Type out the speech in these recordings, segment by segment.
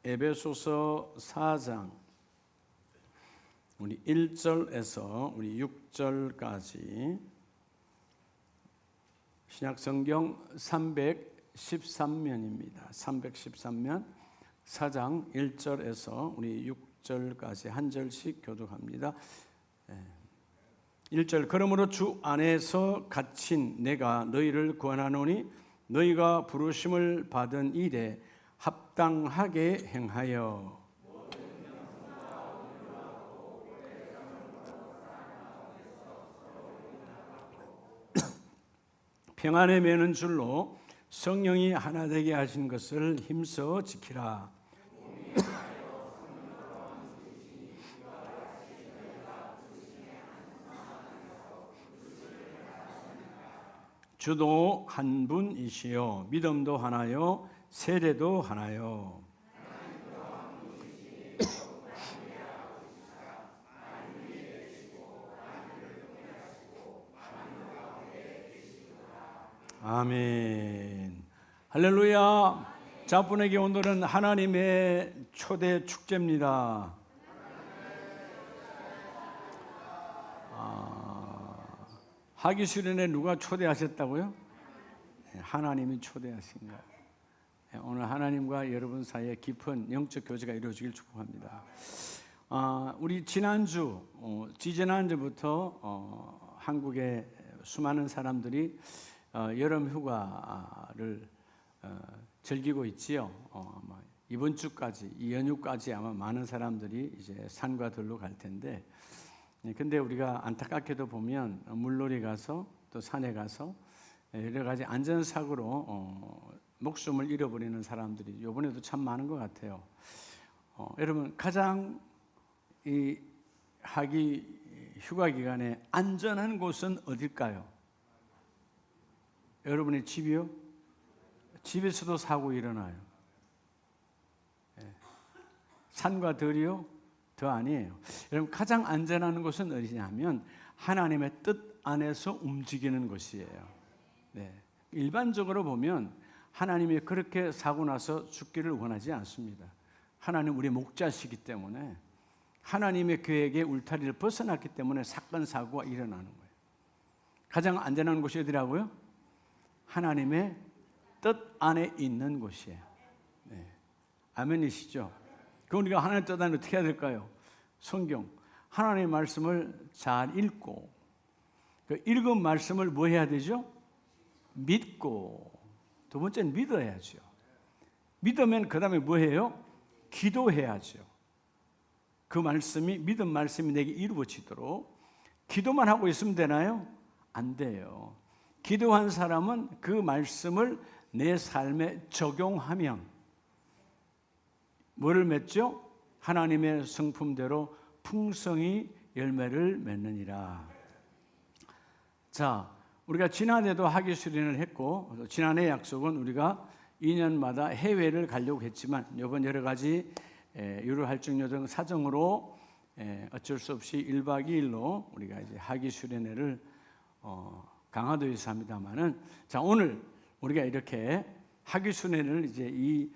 에베소서 4장 우리 1절에서 우리 6절까지 신약성경 313면입니다. 313면 4장 1절에서 우리 6절까지 한 절씩 교독합니다. 1절 그러므로 주 안에서 갇힌 내가 너희를 구원하노니 너희가 부르심을 받은 일에 합당하게 행하여 평안에 매는 줄로 성령이 하나 되게 하신 것을 힘써 지키라. 주도 한 분이시요 믿음도 하나요 세례도 하나요. 아멘. 할렐루야. 자분에게 오늘은 하나님의 초대 축제입니다. 하기 수련회 누가 초대하셨다고요? 하나님이 초대하신 거예요. 오늘 하나님과 여러분 사이에 깊은 영적 교제가 이루어지길 축복합니다. 우리 지지난주부터 한국의 수많은 사람들이 여름 휴가를 즐기고 있지요. 이번 주까지, 이 연휴까지 아마 많은 사람들이 이제 산과 들로 갈 텐데, 근데 우리가 안타깝게도 보면 물놀이 가서 또 산에 가서 여러 가지 안전사고로 목숨을 잃어버리는 사람들이 이번에도 참 많은 것 같아요. 여러분 가장 이 하기 휴가 기간에 안전한 곳은 어딜까요? 여러분의 집이요? 집에서도 사고 일어나요. 산과 들이요? 더 아니에요. 여러분 가장 안전한 곳은 어디냐면 하나님의 뜻 안에서 움직이는 곳이에요. 일반적으로 보면 하나님이 그렇게 사고 나서 죽기를 원하지 않습니다. 하나님 우리 목자시기 때문에 하나님의 계획에 울타리를 벗어났기 때문에 사건 사고가 일어나는 거예요. 가장 안전한 곳이 어디라고요? 하나님의 뜻 안에 있는 곳이에요. 아멘이시죠? 그럼 우리가 하나님의 뜻 안에 어떻게 해야 될까요? 성경 하나님의 말씀을 잘 읽고 그 읽은 말씀을 뭐 해야 되죠? 믿고 두 번째는 믿어야죠. 믿으면 그 다음에 뭐 해요? 기도해야죠. 그 말씀이 믿은 말씀이 내게 이루어지도록 기도만 하고 있으면 되나요? 안 돼요. 기도한 사람은 그 말씀을 내 삶에 적용하면 뭐를 맺죠? 하나님의 성품대로 풍성히 열매를 맺느니라. 자, 우리가 지난해도 하기 수련을 했고 지난해 약속은 우리가 2년마다 해외를 가려고 했지만 이번 여러 가지 유로할증료 등 사정으로 어쩔 수 없이 1박 2일로 우리가 이제 하기 수련회를 강화도에서 합니다만은 자 오늘 우리가 이렇게 하기 수련회를 이제 이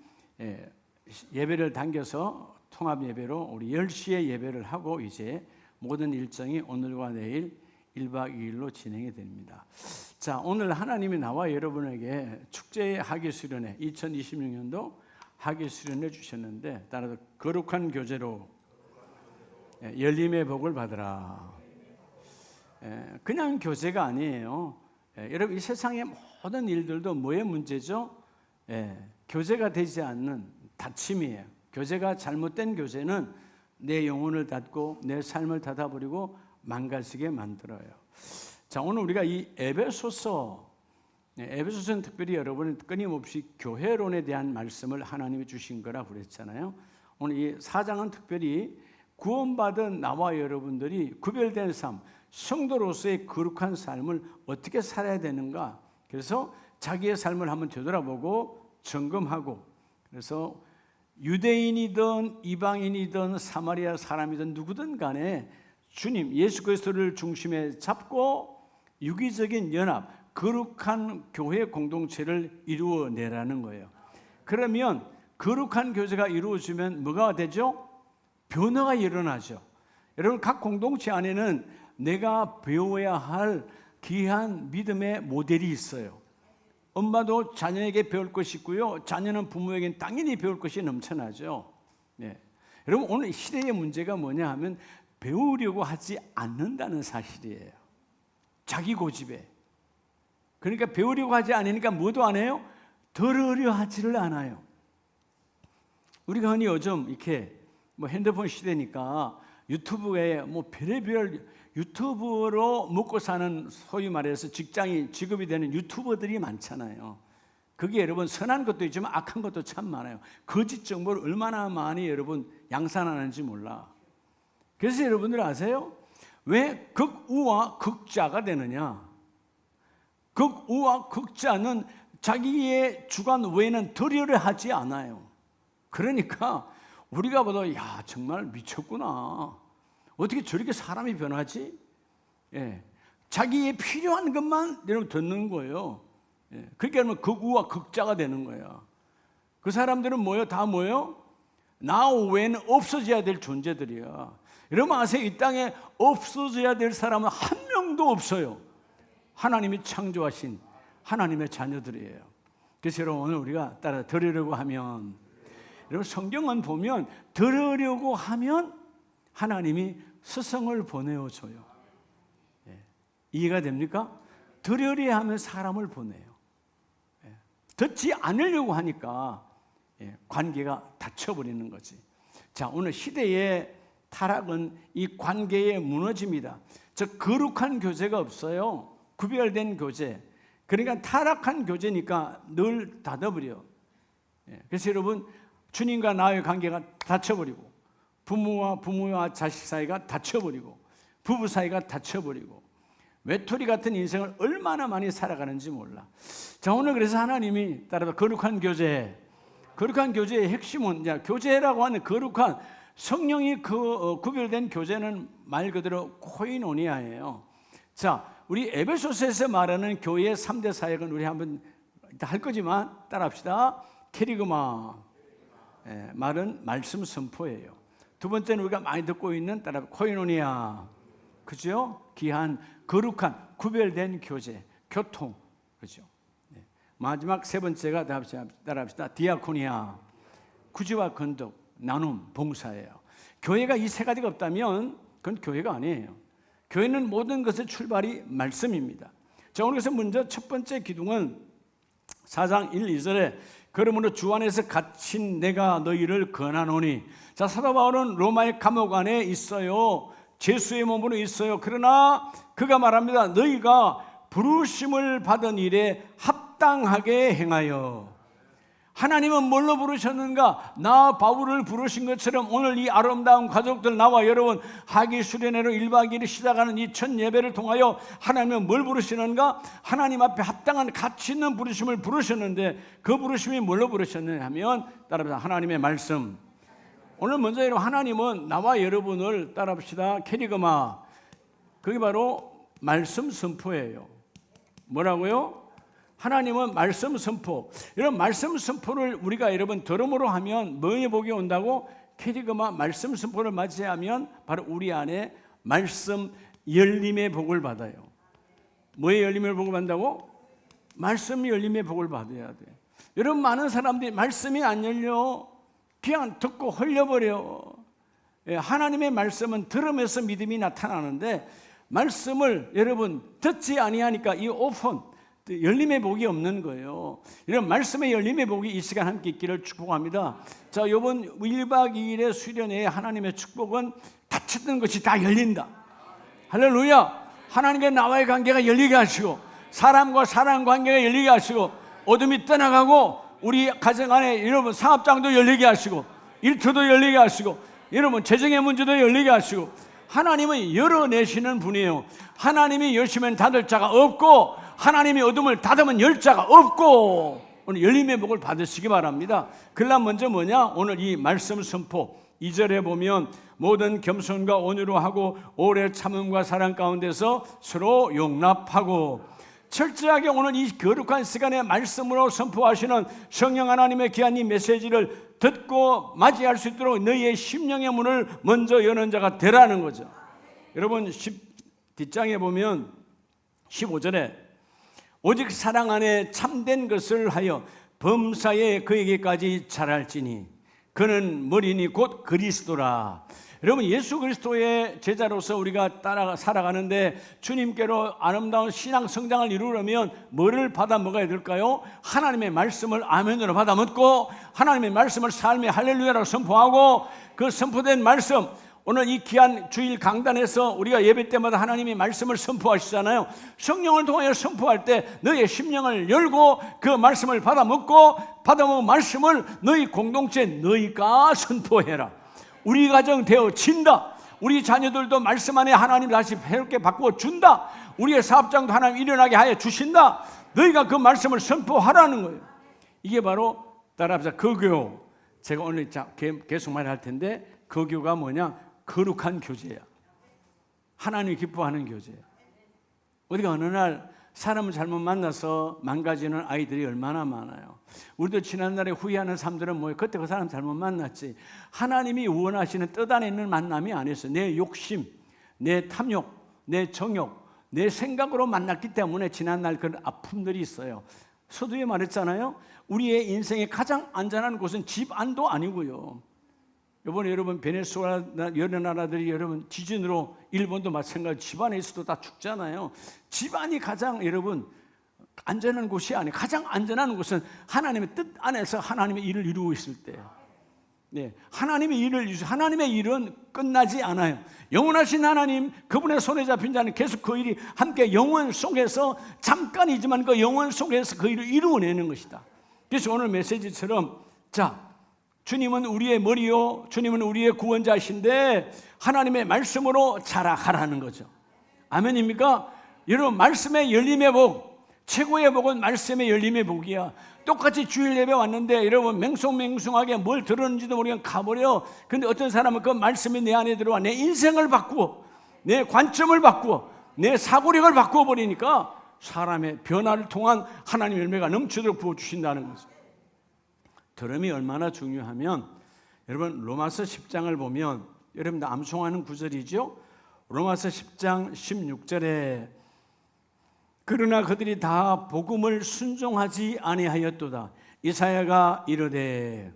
예배를 당겨서 통합 예배로 우리 10시에 예배를 하고 이제 모든 일정이 오늘과 내일 1박 2일로 진행이 됩니다. 자, 오늘 하나님이 나와 여러분에게 축제의 하기 수련회 2026년도 하기 수련회 주셨는데 따라서 거룩한 교제로 열림의 복을 받으라. 그냥 교제가 아니에요. 여러분 이 세상의 모든 일들도 뭐의 문제죠? 교제가 되지 않는 닫힘이에요. 교제가 잘못된 교제는 내 영혼을 닫고 내 삶을 닫아버리고 망가지게 만들어요. 자, 오늘 우리가 이 에베소서는 특별히 여러분은 끊임없이 교회론에 대한 말씀을 하나님이 주신 거라 그랬잖아요. 오늘 이 4장은 특별히 구원받은 나와 여러분들이 구별된 삶, 성도로서의 거룩한 삶을 어떻게 살아야 되는가. 그래서 자기의 삶을 한번 되돌아보고 점검하고 그래서 유대인이든 이방인이든 사마리아 사람이든 누구든 간에 주님 예수 그리스도를 중심에 잡고 유기적인 연합, 거룩한 교회 공동체를 이루어내라는 거예요. 그러면 거룩한 교제가 이루어지면 뭐가 되죠? 변화가 일어나죠. 여러분, 각 공동체 안에는 내가 배워야 할 귀한 믿음의 모델이 있어요. 엄마도 자녀에게 배울 것이 있고요, 자녀는 부모에게는 당연히 배울 것이 넘쳐나죠. 네. 여러분, 오늘 시대의 문제가 뭐냐 하면 배우려고 하지 않는다는 사실이에요. 자기 고집에. 그러니까 배우려고 하지 않으니까 뭐도 안 해요? 들으려 하지를 않아요. 우리가 흔히 요즘 이렇게 뭐 핸드폰 시대니까 유튜브에 뭐 별의별 유튜브로 먹고 사는, 소위 말해서 직업이 되는 유튜버들이 많잖아요. 그게 여러분 선한 것도 있지만 악한 것도 참 많아요. 거짓 정보를 얼마나 많이 여러분 양산하는지 몰라. 그래서 여러분들 아세요? 왜 극우와 극자가 되느냐? 극우와 극자는 자기의 주관 외에는 들으려 하지 않아요. 그러니까 우리가 봐도 야, 정말 미쳤구나. 어떻게 저렇게 사람이 변하지? 예. 자기의 필요한 것만 여러분 듣는 거예요. 예. 그렇게 하면 극우와 극자가 되는 거예요. 그 사람들은 뭐예요? 다 뭐예요? 나 외에는 없어져야 될 존재들이야. 여러분 아세요? 이 땅에 없어져야 될 사람은 한 명도 없어요. 하나님이 창조하신 하나님의 자녀들이에요. 그래서 여러분, 오늘 우리가 따라 들으려고 하면, 여러분 성경은 보면 들으려고 하면 하나님이 스승을 보내어줘요. 예. 이해가 됩니까? 들으려 하면 사람을 보내요. 예. 듣지 않으려고 하니까 관계가 닫혀버리는 거지. 자, 오늘 시대의 타락은 이 관계의 무너짐이다. 즉 거룩한 교제가 없어요. 구별된 교제. 그러니까 타락한 교제니까 늘 닫아버려. 그래서 여러분, 주님과 나의 관계가 닫혀버리고, 부모와 자식 사이가 닫혀버리고, 부부 사이가 닫혀버리고, 외톨이 같은 인생을 얼마나 많이 살아가는지 몰라. 자, 오늘 그래서 하나님이 따라서 거룩한 교제의 핵심은, 교제라고 하는 거룩한 성령이 구별된 교제는 말 그대로 코이노니아예요. 자, 우리 에베소서에서 말하는 교회의 3대 사역은 우리 한번 할 거지만 따라합시다. 캐리그마. 말은 말씀 선포예요. 두 번째는 우리가 많이 듣고 있는 따라 코이노니아. 그죠? 귀한, 거룩한, 구별된 교제, 교통. 그죠? 마지막 세 번째가 따라합시다. 디아코니아. 구제와 건덕, 나눔, 봉사예요. 교회가 이 세 가지가 없다면 그건 교회가 아니에요. 교회는 모든 것의 출발이 말씀입니다. 자, 오늘 그래서 먼저 첫 번째 기둥은 4장 1, 2절에 그러므로 주 안에서 갇힌 내가 너희를 권하노니. 자, 사도 바울은 로마의 감옥 안에 있어요. 죄수의 몸으로 있어요. 그러나 그가 말합니다. 너희가 부르심을 받은 일에 합당하게 행하여. 하나님은 뭘로 부르셨는가? 나 바울을 부르신 것처럼 오늘 이 아름다운 가족들, 나와 여러분 하기 수련회로 1박 2일을 시작하는 이 첫 예배를 통하여 하나님은 뭘 부르시는가? 하나님 앞에 합당한 가치 있는 부르심을 부르셨는데, 그 부르심이 뭘로 부르셨느냐 하면 따라합시다. 하나님의 말씀. 오늘 먼저 여러분, 하나님은 나와 여러분을 따라합시다. 캐리그마. 그게 바로 말씀 선포예요. 뭐라고요? 하나님은 말씀 선포. 이런 말씀 선포를 우리가 여러분 들음으로 하면 뭐의 복이 온다고? 캐리그마 말씀 선포를 맞이하면 바로 우리 안에 말씀 열림의 복을 받아요. 뭐의 열림의 복을 받는다고? 말씀 열림의 복을 받아야 돼. 여러분, 많은 사람들이 말씀이 안 열려. 그냥 듣고 흘려버려. 하나님의 말씀은 들으면서 믿음이 나타나는데, 말씀을 여러분 듣지 아니하니까 이 오픈, 열림의 복이 없는 거예요. 이런 말씀의 열림의 복이 이 시간 함께 있기를 축복합니다. 자, 이번 1박 2일의 수련회에 하나님의 축복은 닫혔던 것이 다 열린다. 할렐루야. 하나님과 나와의 관계가 열리게 하시고, 사람과 사람 관계가 열리게 하시고, 어둠이 떠나가고, 우리 가정 안에 여러분 사업장도 열리게 하시고, 일터도 열리게 하시고, 여러분 재정의 문제도 열리게 하시고, 하나님은 열어내시는 분이에요. 하나님이 여시면 닫을 자가 없고, 하나님이 어둠을 닫으면 열 자가 없고, 오늘 열림의 복을 받으시기 바랍니다. 그러나 먼저 뭐냐? 오늘 이 말씀 선포 2절에 보면 모든 겸손과 온유로 하고 오래 참음과 사랑 가운데서 서로 용납하고. 철저하게 오늘 이 거룩한 시간에 말씀으로 선포하시는 성령 하나님의 귀한 이 메시지를 듣고 맞이할 수 있도록 너희의 심령의 문을 먼저 여는 자가 되라는 거죠. 여러분 뒷장에 보면 15절에 오직 사랑 안에 참된 것을 하여 범사에 그에게까지 자랄지니 그는 머리니 곧 그리스도라. 여러분 예수 그리스도의 제자로서 우리가 따라 살아가는데 주님께로 아름다운 신앙 성장을 이루려면 뭐를 받아 먹어야 될까요? 하나님의 말씀을 아멘으로 받아 먹고 하나님의 말씀을 삶의 할렐루야라고 선포하고 그 선포된 말씀, 오늘 이 귀한 주일 강단에서 우리가 예배 때마다 하나님의 말씀을 선포하시잖아요. 성령을 통하여 선포할 때 너의 심령을 열고 그 말씀을 받아 먹고 받아 먹은 말씀을 너희 공동체 너희가 선포해라. 우리 가정 되어진다. 우리 자녀들도 말씀 안에 하나님 다시 새롭게 바꾸어 준다. 우리의 사업장도 하나님 일어나게 하여 주신다. 너희가 그 말씀을 선포하라는 거예요. 이게 바로 따라합시다. 거교. 제가 오늘 계속 말할 텐데 거교가 뭐냐? 거룩한 교제야. 하나님이 기뻐하는 교제야. 우리가 어느 날 사람을 잘못 만나서 망가지는 아이들이 얼마나 많아요. 우리도 지난날에 후회하는 사람들은 뭐예요? 그때 그 사람 잘못 만났지. 하나님이 원하시는 뜻 안에 있는 만남이 아니었어요. 내 욕심, 내 탐욕, 내 정욕, 내 생각으로 만났기 때문에 지난날 그런 아픔들이 있어요. 서두에 말했잖아요. 우리의 인생의 가장 안전한 곳은 집 안도 아니고요. 이번에 여러분 베네수엘라 여러 나라들이 여러분 지진으로 일본도 마찬가지로 집안에 있어도 다 죽잖아요. 집안이 가장 여러분 안전한 곳이 아니에요. 가장 안전한 곳은 하나님의 뜻 안에서 하나님의 일을 이루고 있을 때예요. 네, 하나님의 일은 끝나지 않아요. 영원하신 하나님, 그분의 손에 잡힌 자는 계속 그 일이 함께 영원 속에서 잠깐이지만 그 영원 속에서 그 일을 이루어내는 것이다. 그래서 오늘 메시지처럼 주님은 우리의 머리요, 주님은 우리의 구원자이신데 하나님의 말씀으로 자라가라는 거죠. 아멘입니까? 여러분 말씀의 열림의 복, 최고의 복은 말씀의 열림의 복이야. 똑같이 주일 예배 왔는데 여러분 맹숭맹숭하게 뭘 들었는지도 모르게 가버려. 근데 어떤 사람은 그 말씀이 내 안에 들어와 내 인생을 바꾸어, 내 관점을 바꾸어, 내 사고력을 바꾸어 버리니까 사람의 변화를 통한 하나님의 열매가 넘치도록 부어주신다는 거죠. 들음이 얼마나 중요하면 여러분 로마서 10장을 보면 여러분들 암송하는 구절이죠. 로마서 10장 16절에 그러나 그들이 다 복음을 순종하지 아니하였도다. 이사야가 이르되,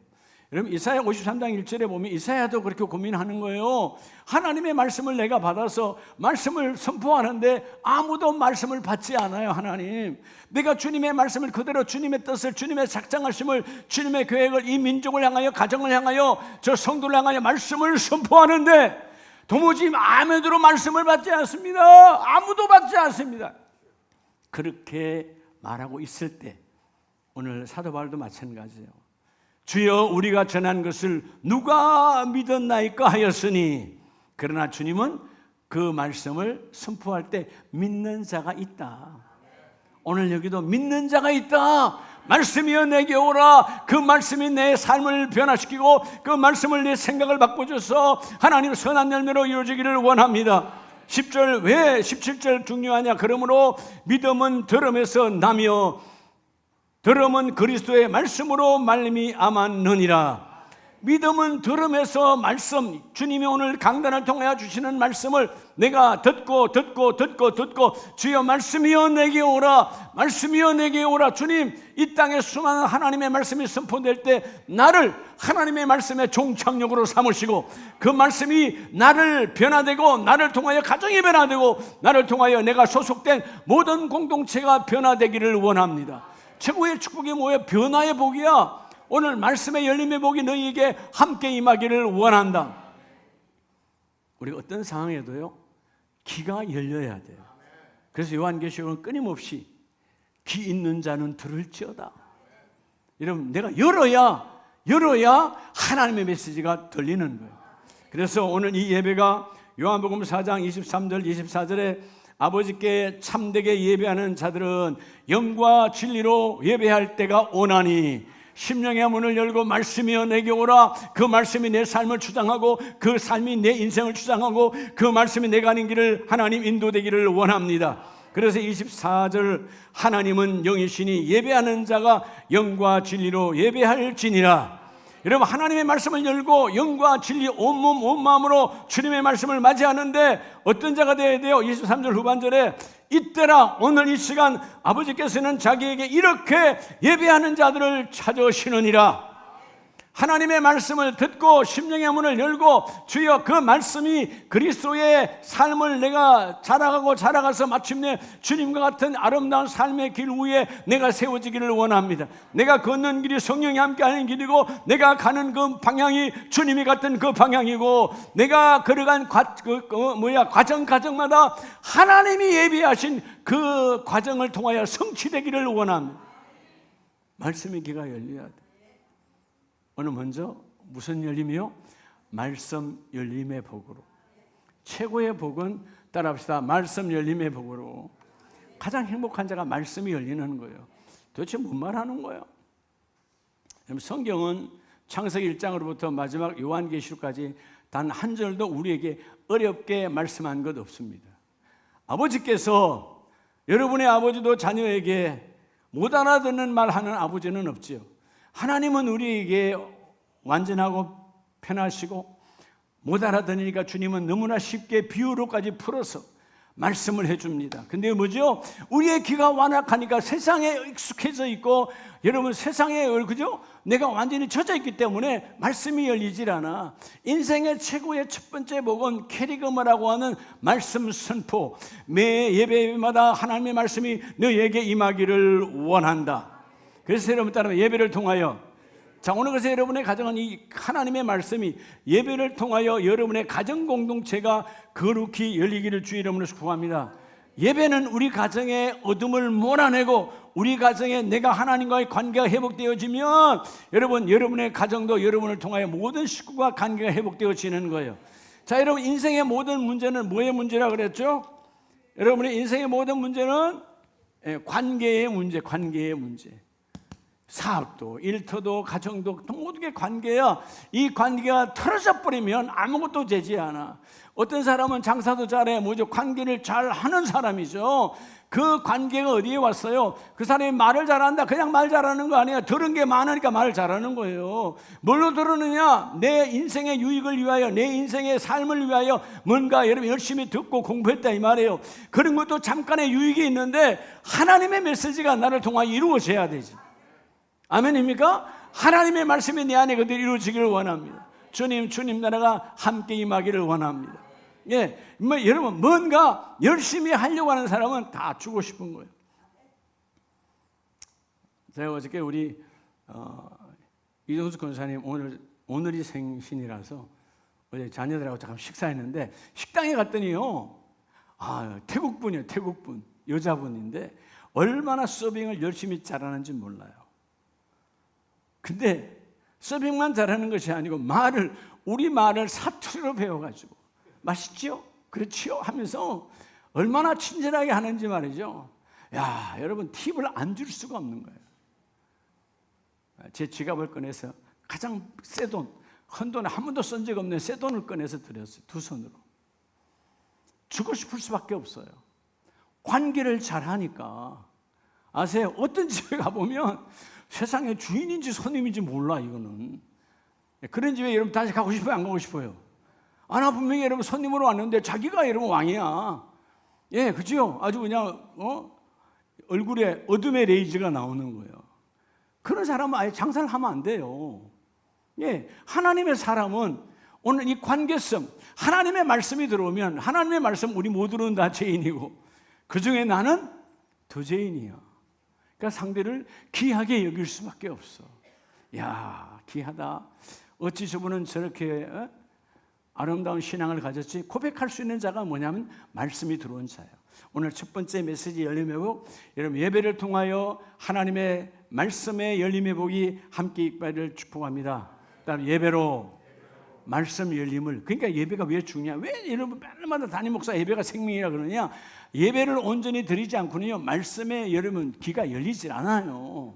여러분 이사야 53장 1절에 보면 이사야도 그렇게 고민하는 거예요. 하나님의 말씀을 내가 받아서 말씀을 선포하는데 아무도 말씀을 받지 않아요. 하나님, 내가 주님의 말씀을 그대로 주님의 뜻을, 주님의 작정하심을, 주님의 계획을 이 민족을 향하여, 가정을 향하여, 저 성도를 향하여 말씀을 선포하는데 도무지 아멘으로 말씀을 받지 않습니다. 아무도 받지 않습니다. 그렇게 말하고 있을 때 오늘 사도 바울도 마찬가지예요. 주여 우리가 전한 것을 누가 믿었나이까 하였으니, 그러나 주님은 그 말씀을 선포할 때 믿는 자가 있다. 오늘 여기도 믿는 자가 있다. 말씀이여 내게 오라. 그 말씀이 내 삶을 변화시키고 그 말씀을 내 생각을 바꿔줘서 하나님 선한 열매로 이루어지기를 원합니다. 10절 왜 17절 중요하냐? 그러므로 믿음은 들음에서 나며 들음은 그리스도의 말씀으로 말미암았느니라. 믿음은 들음에서 말씀, 주님이 오늘 강단을 통하여 주시는 말씀을 내가 듣고 주여 말씀이여 내게 오라, 말씀이여 내게 오라. 주님, 이 땅에 수많은 하나님의 말씀이 선포될 때 나를 하나님의 말씀의 종착역으로 삼으시고 그 말씀이 나를 변화되고 나를 통하여 가정이 변화되고 나를 통하여 내가 소속된 모든 공동체가 변화되기를 원합니다. 최고의 축복이 뭐예요? 변화의 복이야. 오늘 말씀의 열림의 복이 너희에게 함께 임하기를 원한다. 우리가 어떤 상황에도요 귀가 열려야 돼요. 그래서 요한계시록은 끊임없이 귀 있는 자는 들을지어다. 여러분 내가 열어야 하나님의 메시지가 들리는 거예요. 그래서 오늘 이 예배가 요한복음 4장 23절 24절에 아버지께 참되게 예배하는 자들은 영과 진리로 예배할 때가 오나니 심령의 문을 열고 말씀이여 내게 오라. 그 말씀이 내 삶을 주장하고 그 삶이 내 인생을 주장하고 그 말씀이 내가 가는 길을 하나님 인도되기를 원합니다. 그래서 24절 하나님은 영이시니 예배하는 자가 영과 진리로 예배할지니라. 여러분, 하나님의 말씀을 열고 영과 진리 온몸 온마음으로 주님의 말씀을 맞이하는데 어떤 자가 되어야 돼요? 23절 후반절에 이때라, 오늘 이 시간 아버지께서는 자기에게 이렇게 예배하는 자들을 찾으시느니라. 하나님의 말씀을 듣고 심령의 문을 열고 주여 그 말씀이 그리스도의 삶을 내가 자라가서 마침내 주님과 같은 아름다운 삶의 길 위에 내가 세워지기를 원합니다. 내가 걷는 길이 성령이 함께하는 길이고 내가 가는 그 방향이 주님이 같은 그 방향이고 내가 걸어간 과정마다 하나님이 예비하신 그 과정을 통하여 성취되기를 원합니다. 말씀의 귀가 열려야 돼. 오늘 먼저 무슨 열림이요? 말씀 열림의 복으로. 최고의 복은 따라합시다. 말씀 열림의 복으로. 가장 행복한 자가 말씀이 열리는 거예요. 도대체 뭔 말하는 거예요? 성경은 창세기 1장으로부터 마지막 요한계시록까지 단 한 절도 우리에게 어렵게 말씀한 것 없습니다. 아버지께서, 여러분의 아버지도 자녀에게 못 알아듣는 말 하는 아버지는 없지요. 하나님은 우리에게 완전하고 편하시고 못 알아듣으니까 주님은 너무나 쉽게 비유로까지 풀어서 말씀을 해줍니다. 근데 뭐죠? 우리의 귀가 완악하니까 세상에 익숙해져 있고, 여러분 세상에, 그죠? 내가 완전히 젖어 있기 때문에 말씀이 열리질 않아. 인생의 최고의 첫 번째 복은 캐리그마라고 하는 말씀 선포. 매 예배마다 하나님의 말씀이 너에게 임하기를 원한다. 그래서 여러분 따르면 예배를 통하여, 자, 오늘 그래서 여러분의 가정은 이 하나님의 말씀이 예배를 통하여 여러분의 가정 공동체가 거룩히 열리기를 주의 이름으로 축복합니다. 예배는 우리 가정의 어둠을 몰아내고 우리 가정에 내가 하나님과의 관계가 회복되어지면 여러분의 가정도 여러분을 통하여 모든 식구가 관계가 회복되어지는 거예요. 자, 여러분, 인생의 모든 문제는 뭐의 문제라 그랬죠? 여러분의 인생의 모든 문제는 관계의 문제. 사업도, 일터도, 가정도 모든 게 관계야. 이 관계가 틀어져 버리면 아무것도 되지 않아. 어떤 사람은 장사도 잘해, 관계를 잘 하는 사람이죠. 그 관계가 어디에 왔어요? 그 사람이 말을 잘한다, 그냥 말 잘하는 거 아니야. 들은 게 많으니까 말을 잘하는 거예요. 뭘로 들으느냐? 내 인생의 유익을 위하여, 내 인생의 삶을 위하여 뭔가 여러분 열심히 듣고 공부했다 이 말이에요. 그런 것도 잠깐의 유익이 있는데 하나님의 메시지가 나를 통하여 이루어져야 되지. 아멘입니까? 하나님의 말씀이 내 안에 그대로 이루어지기를 원합니다. 주님 나라가 함께 임하기를 원합니다. 예, 여러분 뭔가 열심히 하려고 하는 사람은 다 주고 싶은 거예요. 제가 어저께 우리 이동수 권사님 오늘이 생신이라서 어제 자녀들하고 잠깐 식사했는데 식당에 갔더니요, 태국분이에요. 태국분 여자분인데 얼마나 서빙을 열심히 잘하는지 몰라요. 근데 서빙만 잘하는 것이 아니고 우리 말을 사투리로 배워가지고 맛있지요? 그렇지요? 하면서 얼마나 친절하게 하는지 말이죠. 야, 여러분 팁을 안 줄 수가 없는 거예요. 제 지갑을 꺼내서 가장 새 돈, 큰 돈을 한 번도 쓴 적 없는 새 돈을 꺼내서 드렸어요. 두 손으로. 주고 싶을 수밖에 없어요. 관계를 잘하니까. 아세요? 어떤 집에 가보면 세상에 주인인지 손님인지 몰라. 이거는 그런 집에 여러분 다시 가고 싶어요? 안 가고 싶어요? 나 분명히 여러분 손님으로 왔는데 자기가 여러분 왕이야. 예, 그죠? 아주 그냥 얼굴에 어둠의 레이저가 나오는 거예요. 그런 사람은 아예 장사를 하면 안 돼요. 예, 하나님의 사람은 오늘 이 관계성, 하나님의 말씀이 들어오면, 하나님의 말씀 우리 모두는 다 죄인이고 그 중에 나는 더 죄인이야. 그러니까 상대를 귀하게 여길 수밖에 없어. 야, 귀하다. 어찌 저분은 저렇게 아름다운 신앙을 가졌지? 고백할 수 있는 자가 뭐냐면 말씀이 들어온 자예요. 오늘 첫 번째 메시지 열림의 복, 여러분 예배를 통하여 하나님의 말씀의 열림의 복이 함께 있기를 축복합니다. 그다음 예배로 말씀 열림을, 그러니까 예배가 왜 중요해? 왜 여러분 맨날마다 담임 목사 예배가 생명이라 그러냐? 예배를 온전히 드리지 않고는요, 말씀에 여러분 귀가 열리질 않아요.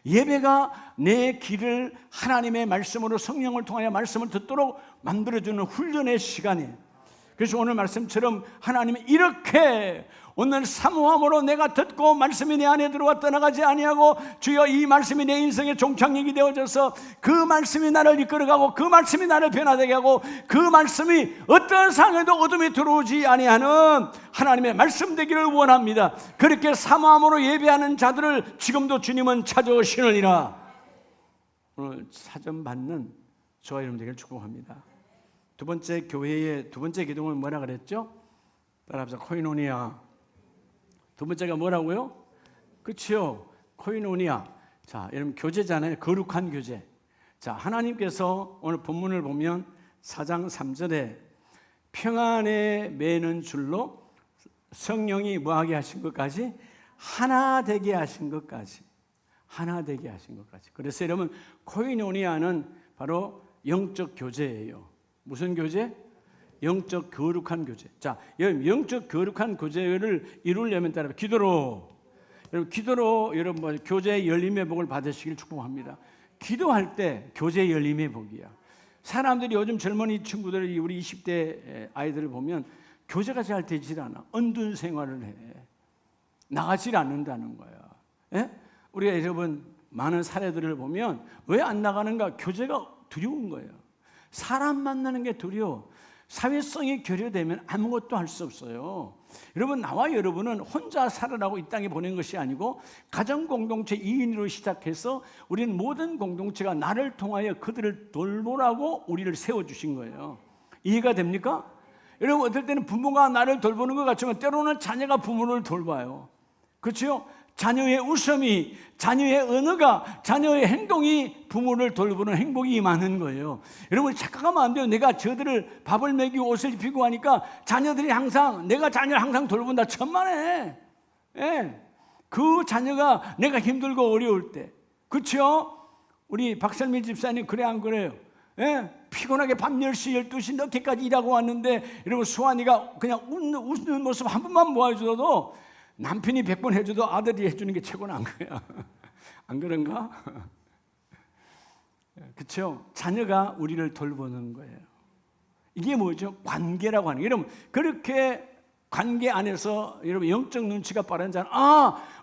예배가 내 귀를 하나님의 말씀으로 성령을 통하여 말씀을 듣도록 만들어주는 훈련의 시간이에요. 그래서 오늘 말씀처럼 하나님이 이렇게 오늘 사모함으로 내가 듣고 말씀이 내 안에 들어와 떠나가지 아니하고 주여 이 말씀이 내 인생의 종착역이 되어져서 그 말씀이 나를 이끌어가고 그 말씀이 나를 변화되게 하고 그 말씀이 어떤 상황에도 어둠이 들어오지 아니하는 하나님의 말씀 되기를 원합니다. 그렇게 사모함으로 예배하는 자들을 지금도 주님은 찾아오시느니라. 오늘 사전 받는 저와 여러분 되기를 축복합니다. 두 번째 교회의 두 번째 기둥은 뭐라 그랬죠? 따라합시다. 코이노니아. 두 번째가 뭐라고요? 그렇죠. 코이노니아. 자, 여러분 교제잖아요. 거룩한 교제. 자, 하나님께서 오늘 본문을 보면 4장 3절에 평안에 매는 줄로 성령이 뭐하게 하신 것까지? 하나 되게 하신 것까지. 하나 되게 하신 것까지. 그래서 여러분 코이노니아는 바로 영적 교제예요. 무슨 교제? 영적 거룩한 교제. 자, 영적 거룩한 교제를 이루려면 따라 기도로, 여러분 기도로 여러분 교제의 열림의 복을 받으시길 축복합니다. 기도할 때 교제의 열림의 복이야. 사람들이 요즘 젊은이 친구들이 우리 20대 아이들을 보면 교제가 잘 되질 않아. 언둔 생활을 해. 나가질 않는다는 거야. 예? 우리가 여러분 많은 사례들을 보면 왜 안 나가는가? 교제가 두려운 거예요. 사람 만나는 게 두려워. 사회성이 결여되면 아무것도 할 수 없어요. 여러분 나와 여러분은 혼자 살아라고 이 땅에 보낸 것이 아니고 가정공동체 2인으로 시작해서 우리는 모든 공동체가 나를 통하여 그들을 돌보라고 우리를 세워주신 거예요. 이해가 됩니까? 여러분 어떨 때는 부모가 나를 돌보는 것 같지만 때로는 자녀가 부모를 돌봐요. 그렇죠? 자녀의 웃음이, 자녀의 언어가, 자녀의 행동이 부모를 돌보는 행복이 많은 거예요. 여러분 착각하면 안 돼요. 내가 저들을 밥을 먹이고 옷을 입히고 하니까 자녀들이 항상 내가 자녀를 항상 돌본다. 천만에. 예. 그 자녀가 내가 힘들고 어려울 때, 그렇죠? 우리 박설민 집사님 그래 안 그래요? 예? 피곤하게 밤 10시, 12시 늦게까지 일하고 왔는데 여러분 수환이가 그냥 웃는 모습 한 번만 보여줘도 남편이 100번 해줘도 아들이 해주는 게 최고는 안 거야. 안 그런가? 그렇죠? 자녀가 우리를 돌보는 거예요. 이게 뭐죠? 관계라고 하는 거예요. 여러분 그렇게 관계 안에서 여러분 영적 눈치가 빠른 자는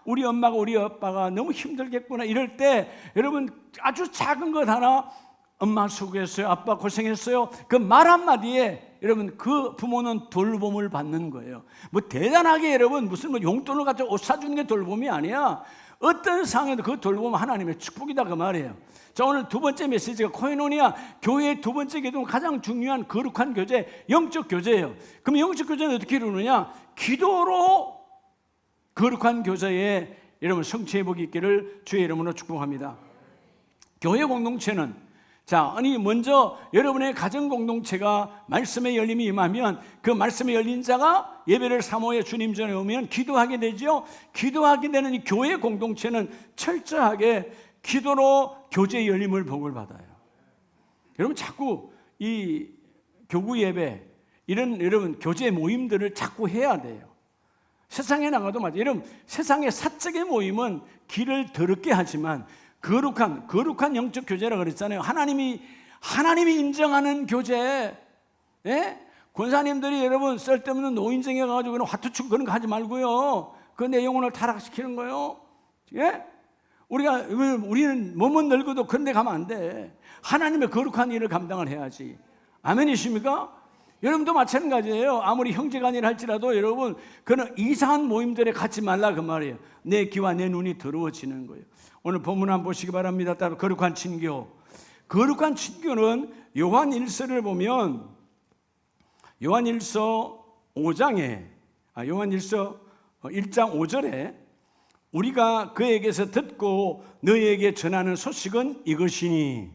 우리 엄마가 우리 아빠가 너무 힘들겠구나 이럴 때 여러분 아주 작은 것 하나 엄마 수고했어요. 아빠 고생했어요. 그 말 한마디에 여러분 그 부모는 돌봄을 받는 거예요. 뭐 대단하게 여러분 무슨 뭐 용돈을 가지고 옷 사주는 게 돌봄이 아니야. 어떤 상황에도 그 돌봄은 하나님의 축복이다 그 말이에요. 자, 오늘 두 번째 메시지가 코이노니아 교회의 두 번째 기도는 가장 중요한 거룩한 교제, 영적 교제예요. 그럼 영적 교제는 어떻게 이루느냐? 기도로 거룩한 교제에 여러분 성취의 복이 있기를 주의 이름으로 축복합니다. 교회 공동체는 아니 먼저 여러분의 가정 공동체가 말씀의 열림이 임하면 그 말씀의 열린 자가 예배를 사모해 주님 전에 오면 기도하게 되죠. 기도하게 되는 이 교회 공동체는 철저하게 기도로 교제 열림을 복을 받아요. 여러분 자꾸 이 교구 예배 이런 여러분 교제 모임들을 자꾸 해야 돼요. 세상에 나가도 맞아요. 여러분 세상의 사적의 모임은 길을 더럽게 하지만 거룩한 영적 교제라고 그랬잖아요. 하나님이 인정하는 교제. 예? 권사님들이 여러분 쓸데없는 노인정에 가가지고 그런 화투치고 그런 거 하지 말고요. 그 내 영혼을 타락시키는 거요. 예? 우리는 몸은 늙어도 그런 데 가면 안 돼. 하나님의 거룩한 일을 감당을 해야지. 아멘이십니까? 여러분도 마찬가지예요. 아무리 형제간이라 할지라도 여러분 그런 이상한 모임들에 갖지 말라 그 말이에요. 내 귀와 내 눈이 더러워지는 거예요. 오늘 본문 한번 보시기 바랍니다. 따로 거룩한 친교. 거룩한 친교는 요한일서를 보면 요한일서 1장 5절에 우리가 그에게서 듣고 너희에게 전하는 소식은 이것이니.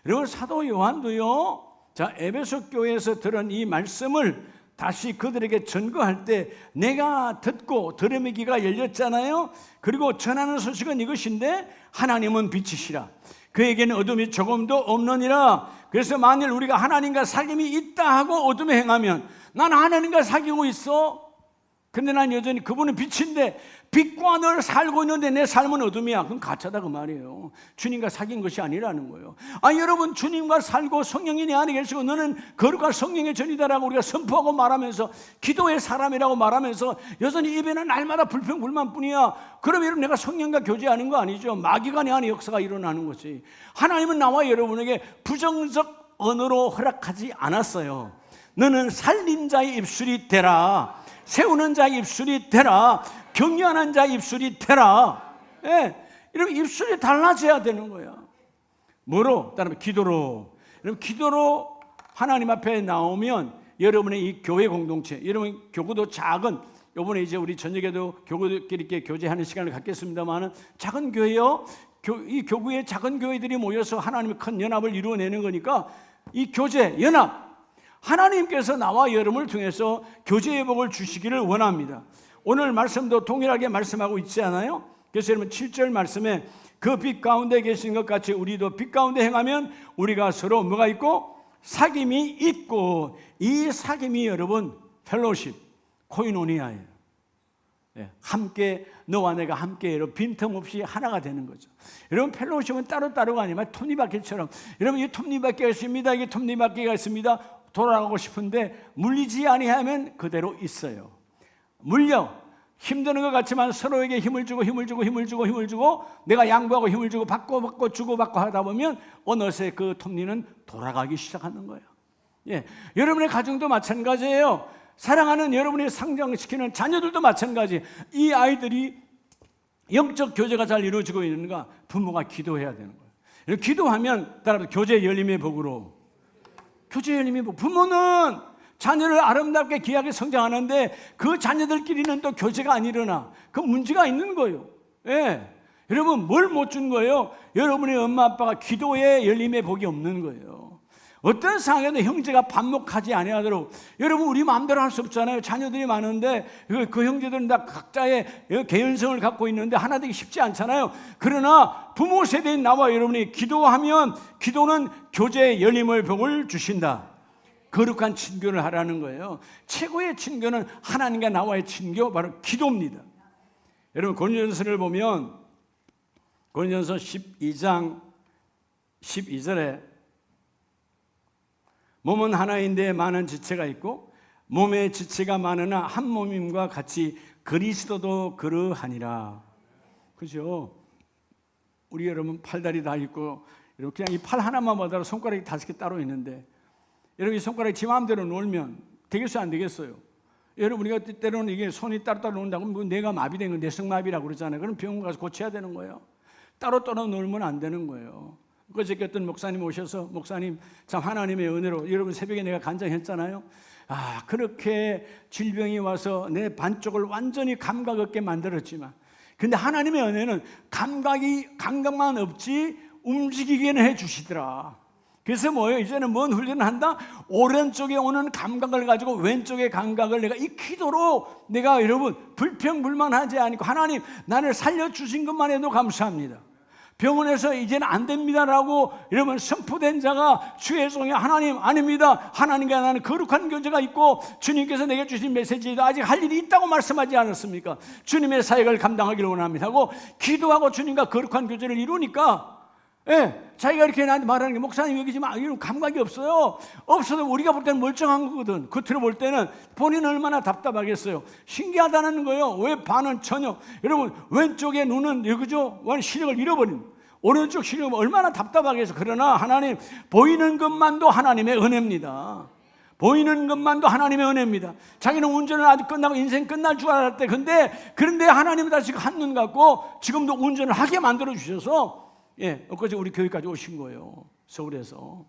여러분 사도 요한도요. 에베소 교회에서 들은 이 말씀을 다시 그들에게 전거할 때 내가 듣고 들음의 귀가 열렸잖아요. 그리고 전하는 소식은 이것인데 하나님은 빛이시라. 그에게는 어둠이 조금도 없느니라. 그래서 만일 우리가 하나님과 사귐이 있다 하고 어둠에 행하면 나는 하나님과 사귀고 있어. 근데 난 여전히 그분은 빛인데 빛과 늘 살고 있는데 내 삶은 어둠이야. 그건 가짜다 그 말이에요. 주님과 사귄 것이 아니라는 거예요. 여러분, 주님과 살고 성령이 내 안에 계시고 너는 거룩한 성령의 전이다라고 우리가 선포하고 말하면서 기도의 사람이라고 말하면서 여전히 입에는 날마다 불평불만뿐이야. 그럼 여러분, 내가 성령과 교제하는 거 아니죠. 마귀가 내 안에 역사가 일어나는 거지. 하나님은 나와 여러분에게 부정적 언어로 허락하지 않았어요. 너는 살린 자의 입술이 되라. 세우는 자의 입술이 되라. 격려하는 자의 입술이 되라. 이러면 입술이 달라져야 되는 거야. 뭐로? 따르면 기도로. 여러분, 기도로 하나님 앞에 나오면 여러분의 이 교회 공동체, 여러분 교구도 작은, 이번에 이제 우리 저녁에도 교구들끼리 이렇게 교제하는 시간을 갖겠습니다만은 작은 교회요. 이 교구의 작은 교회들이 모여서 하나님의 큰 연합을 이루어내는 거니까 이 교제, 연합, 하나님께서 나와 여러분을 통해서 교제의 복을 주시기를 원합니다. 오늘 말씀도 동일하게 말씀하고 있지 않아요? 그래서 여러분 7절 말씀에 그 빛 가운데 계신 것 같이 우리도 빛 가운데 행하면 우리가 서로 뭐가 있고? 사귐이 있고, 이 사귐이 여러분 펠로십, 코이노니아예요. 함께 너와 내가 함께 빈틈없이 하나가 되는 거죠. 여러분, 펠로십은 따로따로가 아니라 톱니바퀴처럼, 여러분 이 톱니바퀴가 있습니다. 이게 톱니바퀴가 있습니다. 돌아가고 싶은데 물리지 아니하면 그대로 있어요. 물려 힘드는 것 같지만 서로에게 힘을 주고 내가 양보하고 힘을 주고 받고 주고받고 하다 보면 어느새 그 톱니는 돌아가기 시작하는 거예요. 여러분의 가정도 마찬가지예요. 사랑하는 여러분이 성장시키는 자녀들도 마찬가지. 이 아이들이 영적 교제가 잘 이루어지고 있는가? 부모가 기도해야 되는 거예요. 기도하면 따라서 교제 열림의 복으로, 교제 열림의 복. 부모는 자녀를 아름답게 귀하게 성장하는데 그 자녀들끼리는 또 교제가 안 일어나. 그 문제가 있는 거예요. 여러분, 뭘 못 준 거예요? 여러분의 엄마 아빠가 기도의 열림의 복이 없는 거예요. 어떤 상황에도 형제가 반목하지 아니하도록, 여러분 우리 마음대로 할 수 없잖아요. 자녀들이 많은데 그 형제들은 다 각자의 개연성을 갖고 있는데 하나 되기 쉽지 않잖아요. 그러나 부모 세대인 나와 여러분이 기도하면 기도는 교제의 열림의 복을 주신다. 거룩한 친교를 하라는 거예요. 최고의 친교는 하나님과 나와의 친교, 바로 기도입니다. 여러분 고린도전서를 보면 고린도전서 12장 12절에 몸은 하나인데 많은 지체가 있고 몸의 지체가 많으나 한 몸임과 같이 그리스도도 그러하니라. 그죠? 우리 여러분 팔다리 다 있고 그냥 이 팔 하나만 보더라도 손가락이 5개 따로 있는데 여러분 이 손가락이 지 마음대로 놀면 되겠어요? 안 되겠어요? 여러분 우리가 때로는 이게 손이 따로따로 논다고 하면 뇌가 마비된 거 뇌성마비라고 그러잖아요. 그럼 병원 가서 고쳐야 되는 거예요. 따로따로 놀면 안 되는 거예요. 그저께 어떤 목사님 오셔서 목사님 참 하나님의 은혜로 여러분 새벽에 내가 간증했잖아요. 그렇게 질병이 와서 내 반쪽을 완전히 감각 없게 만들었지만 근데 하나님의 은혜는 감각만 없지 움직이게는 해주시더라. 그래서 뭐예요? 이제는 뭔 훈련을 한다? 오른쪽에 오는 감각을 가지고 왼쪽의 감각을 내가 익히도록 내가 여러분 불평불만하지 않고 하나님 나를 살려주신 것만 해도 감사합니다. 병원에서 이제는 안 됩니다라고 이러면 선포된 자가 주의 종이 하나님 아닙니다. 하나님과 나는 거룩한 교제가 있고 주님께서 내게 주신 메시지도 아직 할 일이 있다고 말씀하지 않았습니까? 주님의 사역을 감당하기를 원합니다 하고 기도하고 주님과 거룩한 교제를 이루니까 자기가 이렇게 나한테 말하는 게 목사님 여기 지금 이런 감각이 없어요. 없어도 우리가 볼 때는 멀쩡한 거거든. 겉으로 볼 때는 본인은 얼마나 답답하겠어요. 신기하다는 거예요. 왜 반은 전혀. 여러분 왼쪽의 눈은 여기죠. 시력을 잃어버린 오른쪽 시력은 얼마나 답답하겠어요. 그러나 하나님 보이는 것만도 하나님의 은혜입니다. 보이는 것만도 하나님의 은혜입니다. 자기는 운전을 아직 끝나고 인생 끝날 줄 알았대. 그런데 하나님은 다시 한눈 갖고 지금도 운전을 하게 만들어 주셔서 엊그제 우리 교회까지 오신 거예요. 서울에서.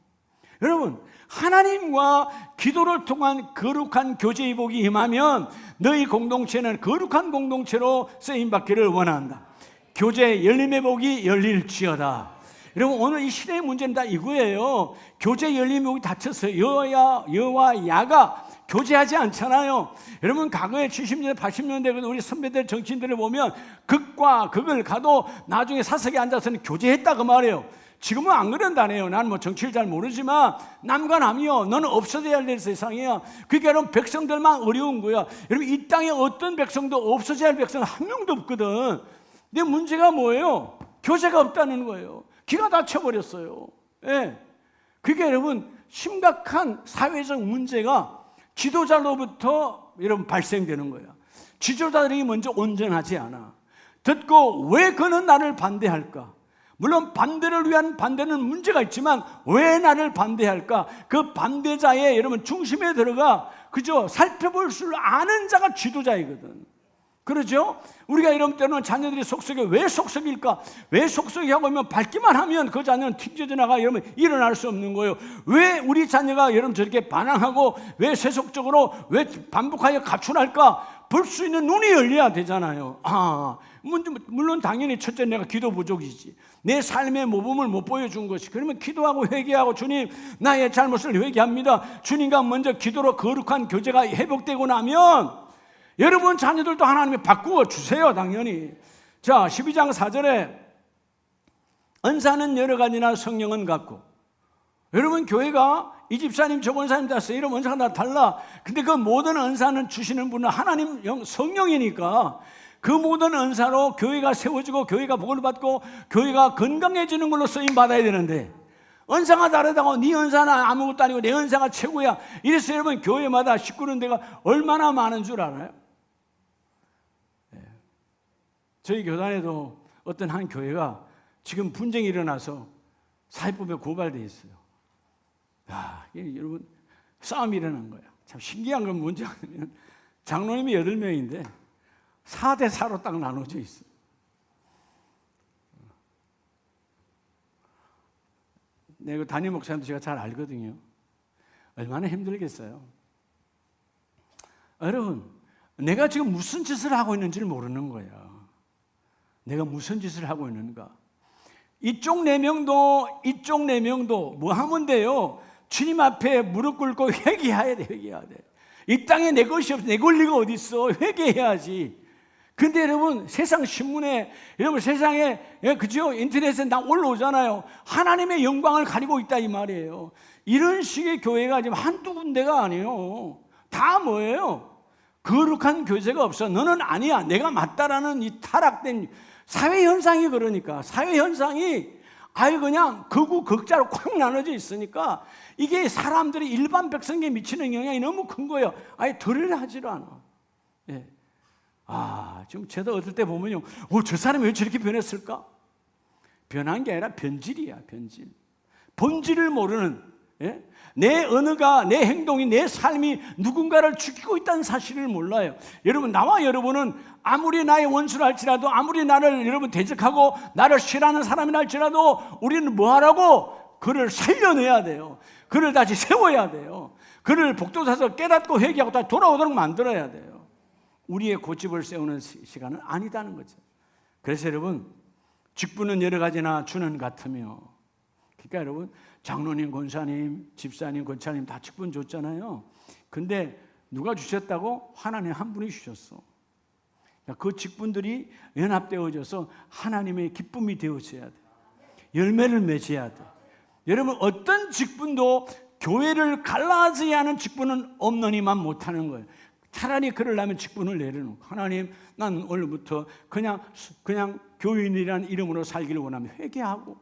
여러분 하나님과 기도를 통한 거룩한 교제의 복이 임하면 너희 공동체는 거룩한 공동체로 쓰임받기를 원한다. 교제 열림의 복이 열릴지어다. 여러분 오늘 이 시대의 문제는 다 이거예요. 교제 열림목이 닫혔어요. 여와 야가 교제하지 않잖아요. 여러분 과거에 70년대 80년대 우리 선배들 정치인들을 보면 극과 극을 가도 나중에 사석에 앉아서는 교제했다 그 말이에요. 지금은 안 그런다네요. 나는 뭐 정치를 잘 모르지만 남과 남이요, 너는 없어져야 될 세상이야. 그러니까 여러분 백성들만 어려운 거야. 여러분 이 땅에 어떤 백성도 없어져야 할 백성은 한 명도 없거든. 근데 문제가 뭐예요? 교제가 없다는 거예요. 기가 닫혀버렸어요. 예. 그게 여러분 심각한 사회적 문제가 지도자로부터 여러분 발생되는 거야. 지도자들이 먼저 온전하지 않아. 듣고 왜 그는 나를 반대할까? 물론 반대를 위한 반대는 문제가 있지만 왜 나를 반대할까? 그 반대자의 여러분 중심에 들어가 그죠? 살펴볼 줄 아는 자가 지도자이거든. 그렇죠? 우리가 이런 때는 자녀들이 속썩여 왜 속썩일까? 왜 속썩이하고 하면 밝기만 하면 그 자녀는 튕겨져 나가 여러분 일어날 수 없는 거예요. 왜 우리 자녀가 여러분 저렇게 반항하고 왜 세속적으로 왜 반복하여 가출할까? 볼 수 있는 눈이 열려야 되잖아요. 물론 당연히 첫째 내가 기도 부족이지. 내 삶의 모범을 못 보여준 것이. 그러면 기도하고 회개하고 주님 나의 잘못을 회개합니다. 주님과 먼저 기도로 거룩한 교제가 회복되고 나면 여러분 자녀들도 하나님이 바꾸어 주세요. 당연히. 자 12장 4절에 은사는 여러 가지나 성령은 같고. 여러분 교회가 이 집사님 저 권사님 다 써 이런 은사가 다 달라. 근데 그 모든 은사는 주시는 분은 하나님 성령이니까 그 모든 은사로 교회가 세워지고 교회가 복을 받고 교회가 건강해지는 걸로 쓰임 받아야 되는데 은사가 다르다고 네 은사는 아무것도 아니고 내 은사가 최고야. 이래서 여러분 교회마다 식구는 데가 얼마나 많은 줄 알아요? 저희 교단에도 어떤 한 교회가 지금 분쟁이 일어나서 사회법에 고발돼 있어요. 여러분 싸움이 일어난 거야. 참 신기한 건 뭔지 아냐면 장로님이 8명인데 4대 4로 딱 나눠져 있어요. 내가 담임 목사님도 제가 잘 알거든요. 얼마나 힘들겠어요. 여러분 내가 지금 무슨 짓을 하고 있는지를 모르는 거야. 내가 무슨 짓을 하고 있는가. 이쪽 4명도 이쪽 4명도 뭐 하면 돼요? 주님 앞에 무릎 꿇고 회개해야 돼. 회개해야 돼. 이 땅에 내 것이 없어. 내 권리가 어디 있어. 회개해야지. 근데 여러분 세상 신문에 여러분 세상에 그죠? 인터넷에 다 올라오잖아요. 하나님의 영광을 가리고 있다 이 말이에요. 이런 식의 교회가 지금 한두 군데가 아니에요. 다 뭐예요? 거룩한 교제가 없어. 너는 아니야. 내가 맞다라는 이 타락된 사회 현상이 그러니까 사회 현상이 아예 그냥 극우 극자로 꽉 나눠져 있으니까 이게 사람들이 일반 백성에 미치는 영향이 너무 큰 거예요. 아예 덜을 하지를 않아. 예. 지금 제가 어떨 때 보면요, 저 사람이 왜 저렇게 변했을까? 변한 게 아니라 변질이야, 변질. 본질을 모르는, 예? 내 언어가, 내 행동이, 내 삶이 누군가를 죽이고 있다는 사실을 몰라요. 여러분, 나와 여러분은 아무리 나의 원수를 할지라도, 아무리 나를 여러분 대적하고 나를 싫어하는 사람이라 할지라도 우리는 뭐 하라고? 그를 살려내야 돼요. 그를 다시 세워야 돼요. 그를 복도사서 깨닫고 회개하고 다시 돌아오도록 만들어야 돼요. 우리의 고집을 세우는 시간은 아니다는 거죠. 그래서 여러분 직분은 여러 가지나 주는 같으며, 그러니까 여러분 장로님, 권사님, 집사님, 권사님 다 직분 줬잖아요. 근데 누가 주셨다고? 하나님 한 분이 주셨어. 그 직분들이 연합되어져서 하나님의 기쁨이 되어져야 돼. 열매를 맺어야 돼. 여러분 어떤 직분도 교회를 갈라지지 않은 직분은 없느니만 못하는 거예요. 차라리 그러려면 직분을 내려놓고, 하나님 난 오늘부터 그냥 교인이라는 이름으로 살기를 원하면 회개하고,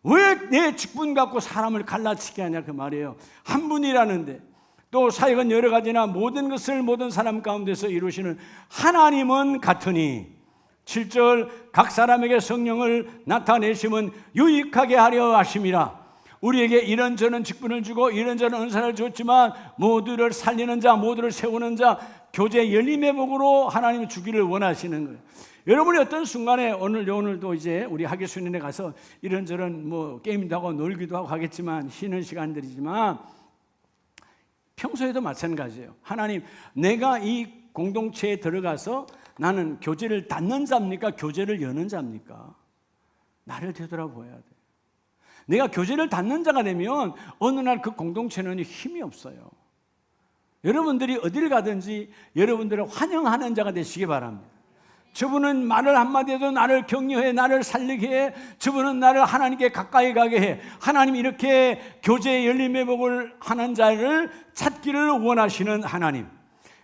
왜 내 직분 갖고 사람을 갈라치게 하냐 그 말이에요. 한 분이라는데 또 사역은 여러 가지나 모든 것을 모든 사람 가운데서 이루시는 하나님은 같으니 7절 각 사람에게 성령을 나타내심은 유익하게 하려 하심이라. 우리에게 이런저런 직분을 주고 이런저런 은사를 줬지만 모두를 살리는 자, 모두를 세우는 자, 교제 열림의 복으로 하나님이 주기를 원하시는 거예요. 여러분이 어떤 순간에 오늘도 이제 우리 하계수련회 가서 이런저런 뭐 게임도 하고 놀기도 하고 하겠지만 쉬는 시간들이지만 평소에도 마찬가지예요. 하나님, 내가 이 공동체에 들어가서 나는 교제를 닫는 자입니까? 교제를 여는 자입니까? 나를 되돌아보아야 돼. 내가 교제를 닫는 자가 되면 어느 날 그 공동체는 힘이 없어요. 여러분들이 어딜 가든지 여러분들을 환영하는 자가 되시기 바랍니다. 저분은 말을 한마디 해도 나를 격려해, 나를 살리게 해. 저분은 나를 하나님께 가까이 가게 해. 하나님이 이렇게 교제의 열림의 복을 하는 자를 찾기를 원하시는 하나님.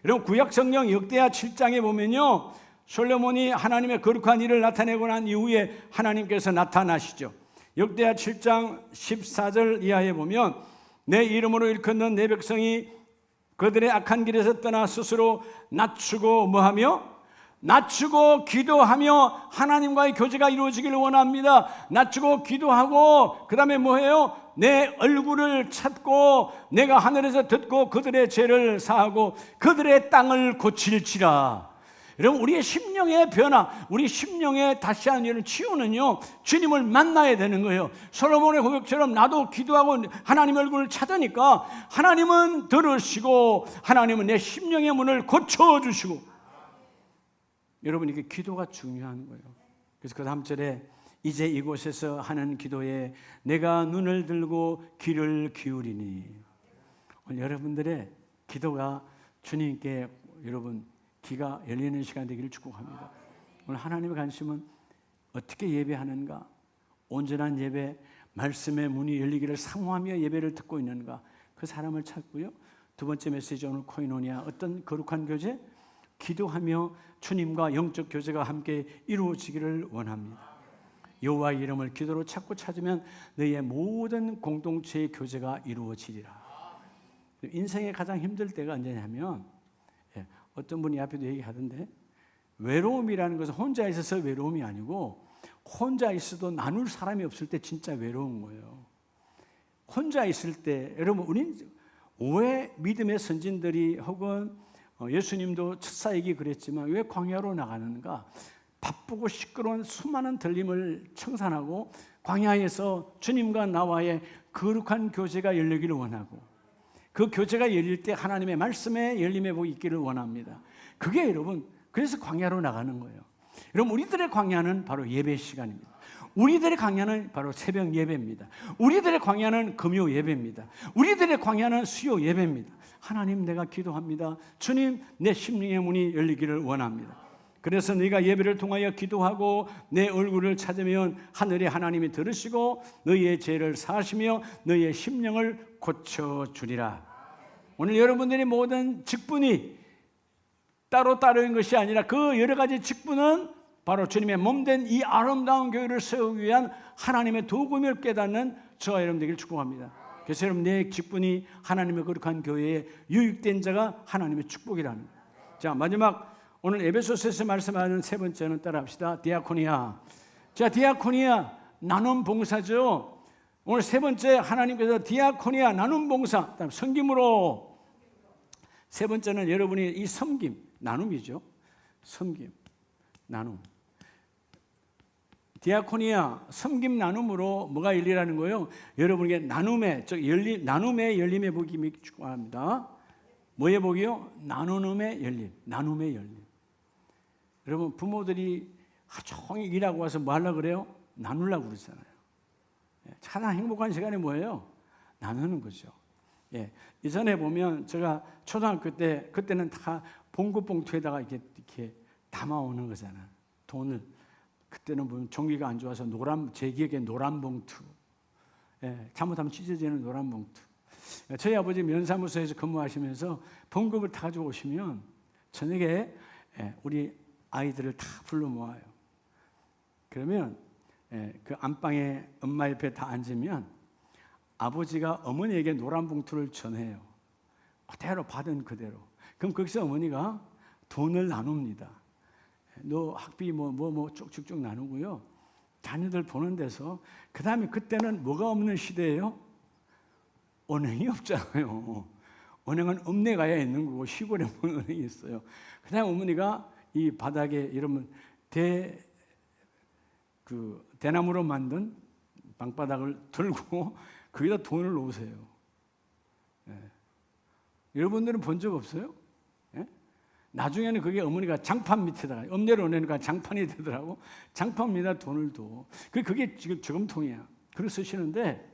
여러분, 구약 성경 역대하 7장에 보면요, 솔로몬이 하나님의 거룩한 일을 나타내고 난 이후에 하나님께서 나타나시죠. 역대하 7장 14절 이하에 보면, 내 이름으로 일컫는 내 백성이 그들의 악한 길에서 떠나 스스로 낮추고 뭐하며? 낮추고 기도하며 하나님과의 교제가 이루어지기를 원합니다. 낮추고 기도하고 그 다음에 뭐해요? 내 얼굴을 찾고 내가 하늘에서 듣고 그들의 죄를 사하고 그들의 땅을 고칠지라. 여러분, 우리의 심령의 변화, 우리 심령의 다시 한번 이런 치유는요, 주님을 만나야 되는 거예요. 솔로몬의 고백처럼 나도 기도하고 하나님 얼굴을 찾으니까 하나님은 들으시고 하나님은 내 심령의 문을 고쳐주시고. 여러분, 이게 기도가 중요한 거예요. 그래서 그 다음 절에 이제 이곳에서 하는 기도에 내가 눈을 들고 귀를 기울이니. 오늘 여러분들의 기도가 주님께 여러분 귀가 열리는 시간 되기를 축복합니다. 오늘 하나님의 관심은 어떻게 예배하는가, 온전한 예배, 말씀의 문이 열리기를 사모하며 예배를 듣고 있는가, 그 사람을 찾고요. 두 번째 메시지, 오늘 코이노니아, 어떤 거룩한 교제? 기도하며 주님과 영적 교제가 함께 이루어지기를 원합니다. 여호와의 이름을 기도로 찾고 찾으면 너희의 모든 공동체의 교제가 이루어지리라. 인생에 가장 힘들 때가 언제냐면, 어떤 분이 앞에도 얘기하던데, 외로움이라는 것은 혼자 있어서 외로움이 아니고 혼자 있어도 나눌 사람이 없을 때 진짜 외로운 거예요. 혼자 있을 때, 여러분, 우린 왜 믿음의 선진들이 혹은 예수님도 첫 사역이 그랬지만 왜 광야로 나가는가? 바쁘고 시끄러운 수많은 들림을 청산하고 광야에서 주님과 나와의 거룩한 교제가 열리기를 원하고, 그 교제가 열릴 때 하나님의 말씀에 열림의 복이 있기를 원합니다. 그게 여러분, 그래서 광야로 나가는 거예요. 여러분, 우리들의 광야는 바로 예배 시간입니다. 우리들의 광야는 바로 새벽 예배입니다. 우리들의 광야는 금요 예배입니다. 우리들의 광야는 수요 예배입니다. 하나님, 내가 기도합니다. 주님, 내 심령의 문이 열리기를 원합니다. 그래서 네가 예배를 통하여 기도하고 내 얼굴을 찾으면 하늘의 하나님이 들으시고 너희의 죄를 사하시며 너희의 심령을 고쳐주리라. 오늘 여러분들의 모든 직분이 따로따로인 것이 아니라 그 여러 가지 직분은 바로 주님의 몸된 이 아름다운 교회를 세우기 위한 하나님의 도구임을 깨닫는 저와 여러분 되기를 축복합니다. 그래서 여러분, 내 직분이 하나님의 거룩한 교회에 유익된 자가 하나님의 축복이라는 거예요. 자, 마지막 오늘 에베소서에서 말씀하는 세 번째는 따라합시다. 디아코니아. 자, 디아코니아, 나눔 봉사죠. 오늘 세 번째, 하나님께서 디아코니아, 나눔 봉사, 그다음 섬김으로. 세 번째는 여러분이 이 섬김, 나눔이죠. 섬김, 나눔. 디아코니아, 섬김 나눔으로 뭐가 열리라는 거예요? 여러분에게 나눔의, 나눔의 열림의 복이 축복합니다. 뭐의 복이요? 나눔의 열림, 나눔의 열림. 여러분, 부모들이 하루 종일 일하고 와서 뭐 하려고 그래요? 나누려고 그러잖아요. 가장 행복한 시간이 뭐예요? 나누는 거죠. 이전에 보면 제가 초등학교 때, 그때는 다 봉급 봉투에다가 이렇게 담아오는 거잖아요. 돈을. 그때는 보면 종이가 안 좋아서 제 기억에 노란 봉투. 잘못하면 찢어지는 노란 봉투. 저희 아버지 면사무소에서 근무하시면서 봉급을 다 가지고 오시면 저녁에 우리 아이들을 다 불러 모아요. 그러면 그 안방에 엄마 옆에 다 앉으면 아버지가 어머니에게 노란 봉투를 전해요. 그대로 받은 그대로. 그럼 거기서 어머니가 돈을 나눕니다. 너 학비 뭐 쭉쭉쭉 나누고요. 자녀들 보는 데서. 그 다음에 그때는 뭐가 없는 시대예요? 은행이 없잖아요. 은행은 읍내 가야 있는 거고 시골에 보면 은행이 있어요. 그 다음에 어머니가 이 바닥에 이러면 대나무로 만든 방바닥을 들고 거기다 돈을 놓으세요. 여러분들은 본 적 없어요? 나중에는 그게 어머니가 장판 밑에다가, 읍내로 내니까 장판이 되더라고. 장판 밑에다 돈을 둬. 그게 지금 저금통이야. 글을 쓰시는데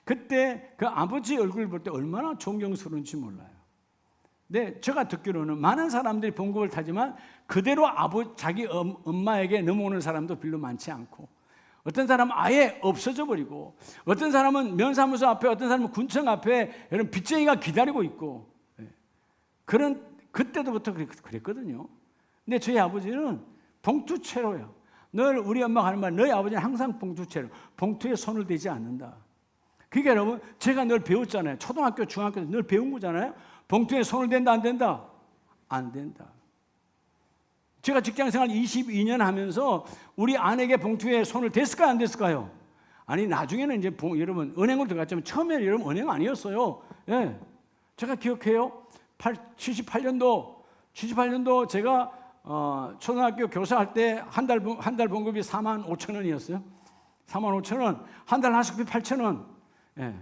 그때 그 아버지 얼굴을 볼 때 얼마나 존경스러운지 몰라요. 네, 제가 듣기로는 많은 사람들이 봉급을 타지만 그대로 자기 엄마에게 넘어오는 사람도 별로 많지 않고, 어떤 사람은 아예 없어져 버리고, 어떤 사람은 면사무소 앞에, 어떤 사람은 군청 앞에 이런 빚쟁이가 기다리고 있고, 그때부터 그랬거든요. 근데 저희 아버지는 봉투채로요. 늘 우리 엄마가 하는 말, 너희 아버지는 항상 봉투채로, 봉투에 손을 대지 않는다. 그게 여러분, 제가 늘 배웠잖아요. 초등학교, 중학교 때 늘 배운 거잖아요. 봉투에 손을 댄다, 안 된다? 안 된다. 제가 직장생활 22년 하면서 우리 아내에게 봉투에 손을 댔을까요, 안 댔을까요? 아니, 나중에는 이제 여러분 은행으로 들어갔지만 처음에는 여러분 은행 아니었어요. 예, 제가 기억해요. 78년도 제가 초등학교 교사할 때 한 달 봉급이 45,000원이었어요. 45,000원, 한 달 하숙비 8,000원. 예,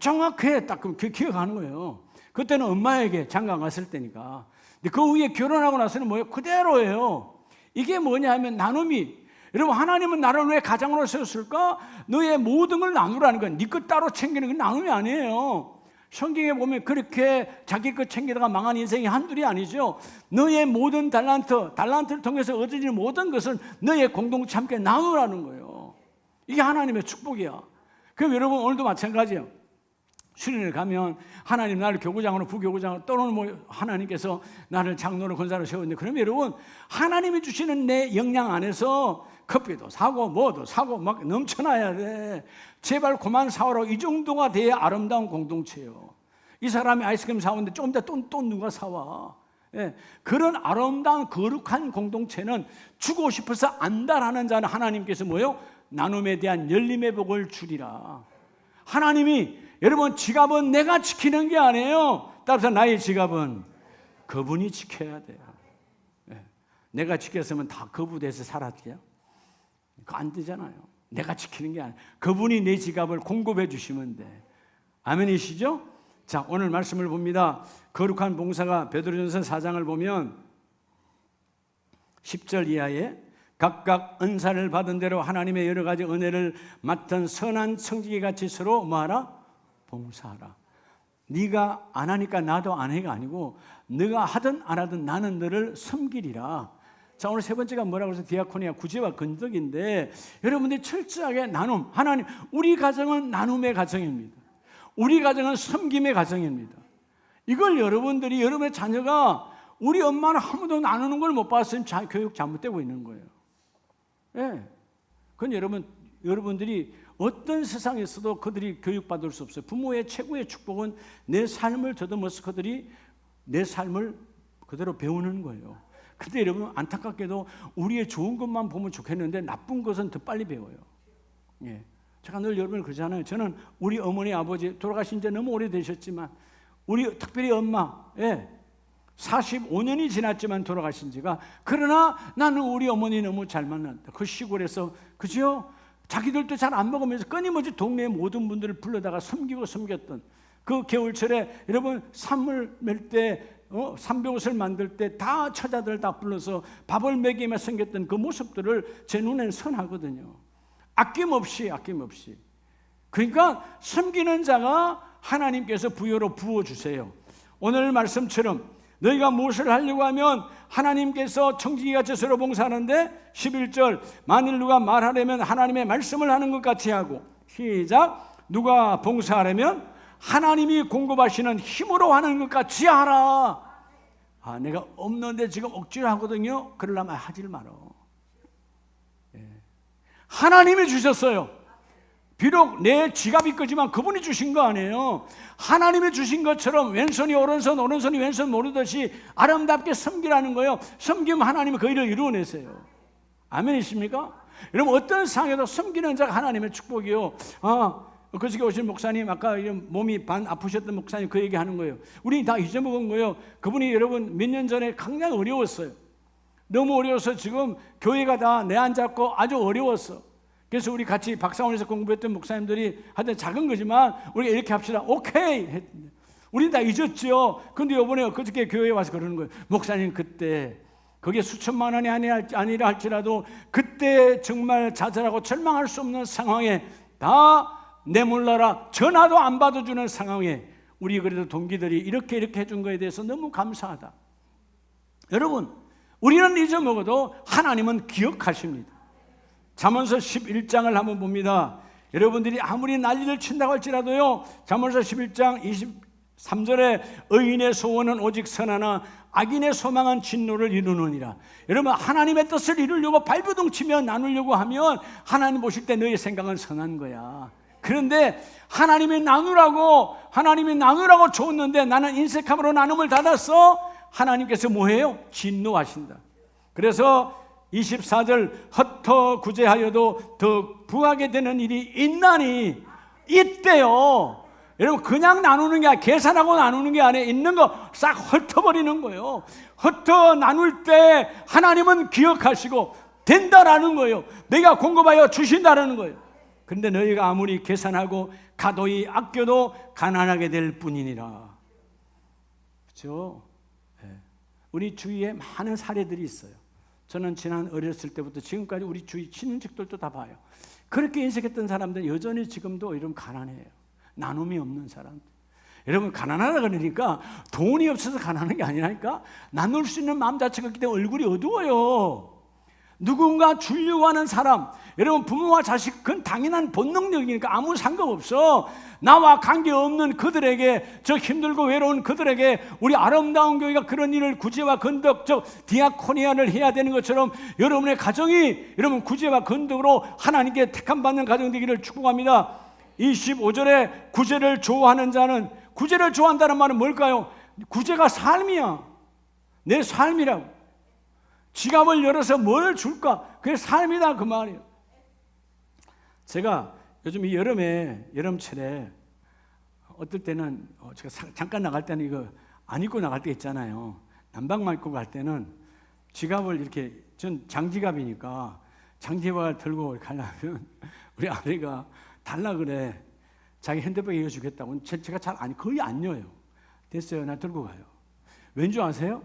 정확해 딱 기억하는 거예요. 그때는 엄마에게 장가 갔을 때니까. 근데 그 후에 결혼하고 나서는 뭐예요? 그대로예요. 이게 뭐냐 하면 나눔이, 여러분 하나님은 나를 왜 가장으로 세웠을까? 너의 모든 걸 나누라는 건, 네 것 따로 챙기는 건 나눔이 아니에요. 성경에 보면 그렇게 자기 것 챙기다가 망한 인생이 한둘이 아니죠. 너의 모든 달란트를 통해서 얻어지는 모든 것을 너의 공동체 함께 나누라는 거예요. 이게 하나님의 축복이야. 그럼 여러분 오늘도 마찬가지예요. 수련회를 가면 하나님 나를 교구장으로, 부교구장으로, 또는 뭐 하나님께서 나를 장로로, 권사로 세웠는데, 그러면 여러분 하나님이 주시는 내 역량 안에서 커피도 사고 뭐도 사고 막 넘쳐나야 돼. 제발 그만 사오라. 이 정도가 돼야 아름다운 공동체예요. 이 사람이 아이스크림 사오는데 조금 더 또 누가 사와. 예, 그런 아름다운 거룩한 공동체는 주고 싶어서 안다라는 자는 하나님께서 뭐요? 나눔에 대한 열림의 복을 주리라. 하나님이, 여러분 지갑은 내가 지키는 게 아니에요. 따라서 나의 지갑은 그분이 지켜야 돼요. 예. 내가 지켰으면 다 거부돼서 살았죠. 그거 안 되잖아요. 내가 지키는 게 아니에요. 그분이 내 지갑을 공급해 주시면 돼. 아멘이시죠? 자, 오늘 말씀을 봅니다. 거룩한 봉사가 베드로전서 4장을 보면 10절 이하에 각각 은사를 받은 대로 하나님의 여러 가지 은혜를 맡은 선한 청지기 같이 서로 뭐하라? 봉사하라. 네가 안 하니까 나도 안 해가 아니고, 네가 하든 안 하든 나는 너를 섬기리라. 자, 오늘 세 번째가 뭐라고 해서 디아코니아 구제와 건덕인데, 여러분들이 철저하게 나눔, 하나님, 우리 가정은 나눔의 가정입니다. 우리 가정은 섬김의 가정입니다. 이걸 여러분들이, 여러분의 자녀가 우리 엄마는 한 번도 나누는 걸 못 봤으면 교육 잘못되고 있는 거예요. 예. 그건 여러분들이 어떤 세상에서도 그들이 교육받을 수 없어요. 부모의 최고의 축복은 내 삶을 더듬어서 그들이 내 삶을 그대로 배우는 거예요. 근데 여러분 안타깝게도 우리의 좋은 것만 보면 좋겠는데 나쁜 것은 더 빨리 배워요. 예. 제가 늘 여러분을 그러잖아요. 저는 우리 어머니 아버지 돌아가신 지 너무 오래되셨지만, 우리 특별히 엄마, 예, 45년이 지났지만 돌아가신 지가, 그러나 나는 우리 어머니 너무 잘 만났다. 그 시골에서, 그죠? 자기들도 잘 안 먹으면서 끊임없이 동네의 모든 분들을 불러다가 섬겼던 그 겨울철에 여러분 산물 멜 때, 산병옷을 만들 때 다 처자들 다 불러서 밥을 먹이며 섬겼던 그 모습들을 제 눈에는 선하거든요. 아낌없이. 그러니까 섬기는 자가 하나님께서 부여로 부어주세요. 오늘 말씀처럼 너희가 무엇을 하려고 하면 하나님께서 청지기같이 서로 봉사하는데, 11절 만일 누가 말하려면 하나님의 말씀을 하는 것 같이 하고, 시작, 누가 봉사하려면 하나님이 공급하시는 힘으로 하는 것 같이 하라. 아, 내가 없는데 지금 억지로 하거든요. 그러려면 하지 말어. 예. 하나님이 주셨어요. 비록 내 지갑이 거지만 그분이 주신 거 아니에요. 하나님이 주신 것처럼 왼손이 오른손, 오른손이 왼손 모르듯이 아름답게 섬기라는 거예요. 섬기면 하나님이 그 일을 이루어내세요. 아멘이십니까? 여러분 어떤 상황에도 섬기는 자가 하나님의 축복이요. 그저께 오신 목사님, 아까 몸이 반 아프셨던 목사님 그 얘기하는 거예요. 우리 다 잊어먹은 거예요. 그분이 여러분 몇 년 전에 굉장히 어려웠어요. 너무 어려워서 지금 교회가 다 내앉았고 아주 어려웠어. 그래서 우리 같이 박사원에서 공부했던 목사님들이 하여튼 작은 거지만 우리가 이렇게 합시다. 오케이. 우린 다 잊었죠. 근데 이번에 그저께 교회에 와서 그러는 거예요. 목사님 그때 그게 수천만 원이 아니라 할지라도 그때 정말 좌절하고 절망할 수 없는 상황에 다 내몰라라 전화도 안 받아주는 상황에 우리 그래도 동기들이 이렇게 해준 거에 대해서 너무 감사하다. 여러분, 우리는 잊어먹어도 하나님은 기억하십니다. 잠언서 11장을 한번 봅니다. 여러분들이 아무리 난리를 친다고 할지라도요, 잠언서 11장 23절에 의인의 소원은 오직 선하나 악인의 소망은 진노를 이루느니라. 여러분, 하나님의 뜻을 이루려고 발버둥 치며 나누려고 하면 하나님 보실 때 너의 생각은 선한 거야. 그런데 하나님이 나누라고 줬는데 나는 인색함으로 나눔을 닫았어. 하나님께서 뭐해요? 진노하신다. 그래서 24절 헛터 구제하여도 더 부하게 되는 일이 있나니 있대요. 여러분, 그냥 나누는 게 아니라 계산하고 나누는 게 아니라 있는 거 싹 헐터버리는 거예요. 흩어 나눌 때 하나님은 기억하시고 된다라는 거예요. 내가 공급하여 주신다라는 거예요. 그런데 너희가 아무리 계산하고 가도히 아껴도 가난하게 될 뿐이니라. 그렇죠? 우리 주위에 많은 사례들이 있어요. 저는 지난 어렸을 때부터 지금까지 우리 주위 친인척들도 다 봐요. 그렇게 인식했던 사람들 여전히 지금도 이런 가난해요. 나눔이 없는 사람들. 여러분, 가난하다 그러니까 돈이 없어서 가난한 게 아니라니까 나눌 수 있는 마음 자체가 그때 얼굴이 어두워요. 누군가 주려고 하는 사람, 여러분, 부모와 자식, 그건 당연한 본능력이니까 아무 상관없어. 나와 관계없는 그들에게, 저 힘들고 외로운 그들에게 우리 아름다운 교회가 그런 일을 구제와 건덕, 디아코니아를 해야 되는 것처럼 여러분의 가정이 여러분 구제와 건덕으로 하나님께 택함 받는 가정 되기를 축복합니다. 25절에 구제를 좋아하는 자는, 구제를 좋아한다는 말은 뭘까요? 구제가 삶이야. 내 삶이라고. 지갑을 열어서 뭘 줄까? 그게 삶이다 그 말이에요. 제가 요즘 이 여름철에 어떨 때는 제가 잠깐 나갈 때는 이거 안 입고 나갈 때 있잖아요. 난방만 입고 갈 때는 지갑을 이렇게, 전 장지갑이니까 장지갑을 들고 가려면 우리 아내가 달라 그래. 자기 핸드백에 이거 주겠다고. 제가 거의 안 여요. 됐어요. 나 들고 가요. 왠지 아세요?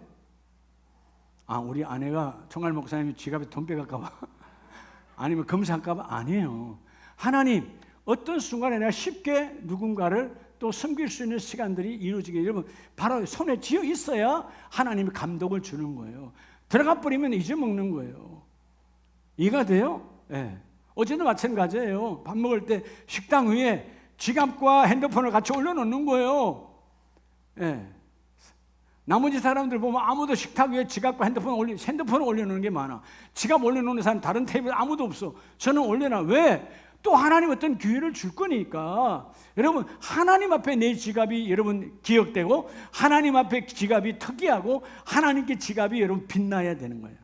우리 아내가 총알 목사님이 지갑에 돈 빼갈까봐 아니면 검사할까봐? 아니에요. 하나님, 어떤 순간에 내가 쉽게 누군가를 또 섬길 수 있는 시간들이 이루어지게, 여러분, 바로 손에 쥐어 있어야 하나님이 감독을 주는 거예요. 들어가 버리면 잊어먹는 거예요. 이해가 돼요? 네. 어제도 마찬가지예요. 밥 먹을 때 식당 위에 지갑과 핸드폰을 같이 올려놓는 거예요. 네. 나머지 사람들 보면 아무도 식탁 위에 지갑과 핸드폰을 올려놓는 게 많아. 지갑 올려놓는 사람 다른 테이블에 아무도 없어. 저는 올려놔. 왜? 또 하나님 어떤 기회를 줄 거니까. 여러분, 하나님 앞에 내 지갑이 여러분 기억되고, 하나님 앞에 지갑이 특이하고, 하나님께 지갑이 여러분 빛나야 되는 거예요.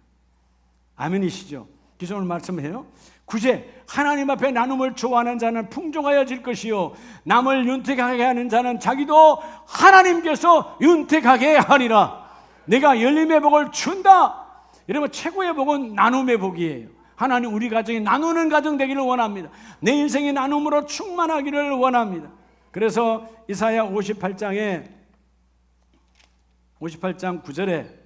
아멘이시죠? 그래서 오늘 말씀해요. 구제, 하나님 앞에 나눔을 좋아하는 자는 풍족하여질 것이요, 남을 윤택하게 하는 자는 자기도 하나님께서 윤택하게 하리라. 내가 열림의 복을 준다. 여러분, 최고의 복은 나눔의 복이에요. 하나님 우리 가정이 나누는 가정 되기를 원합니다. 내 인생이 나눔으로 충만하기를 원합니다. 그래서 이사야 58장 9절에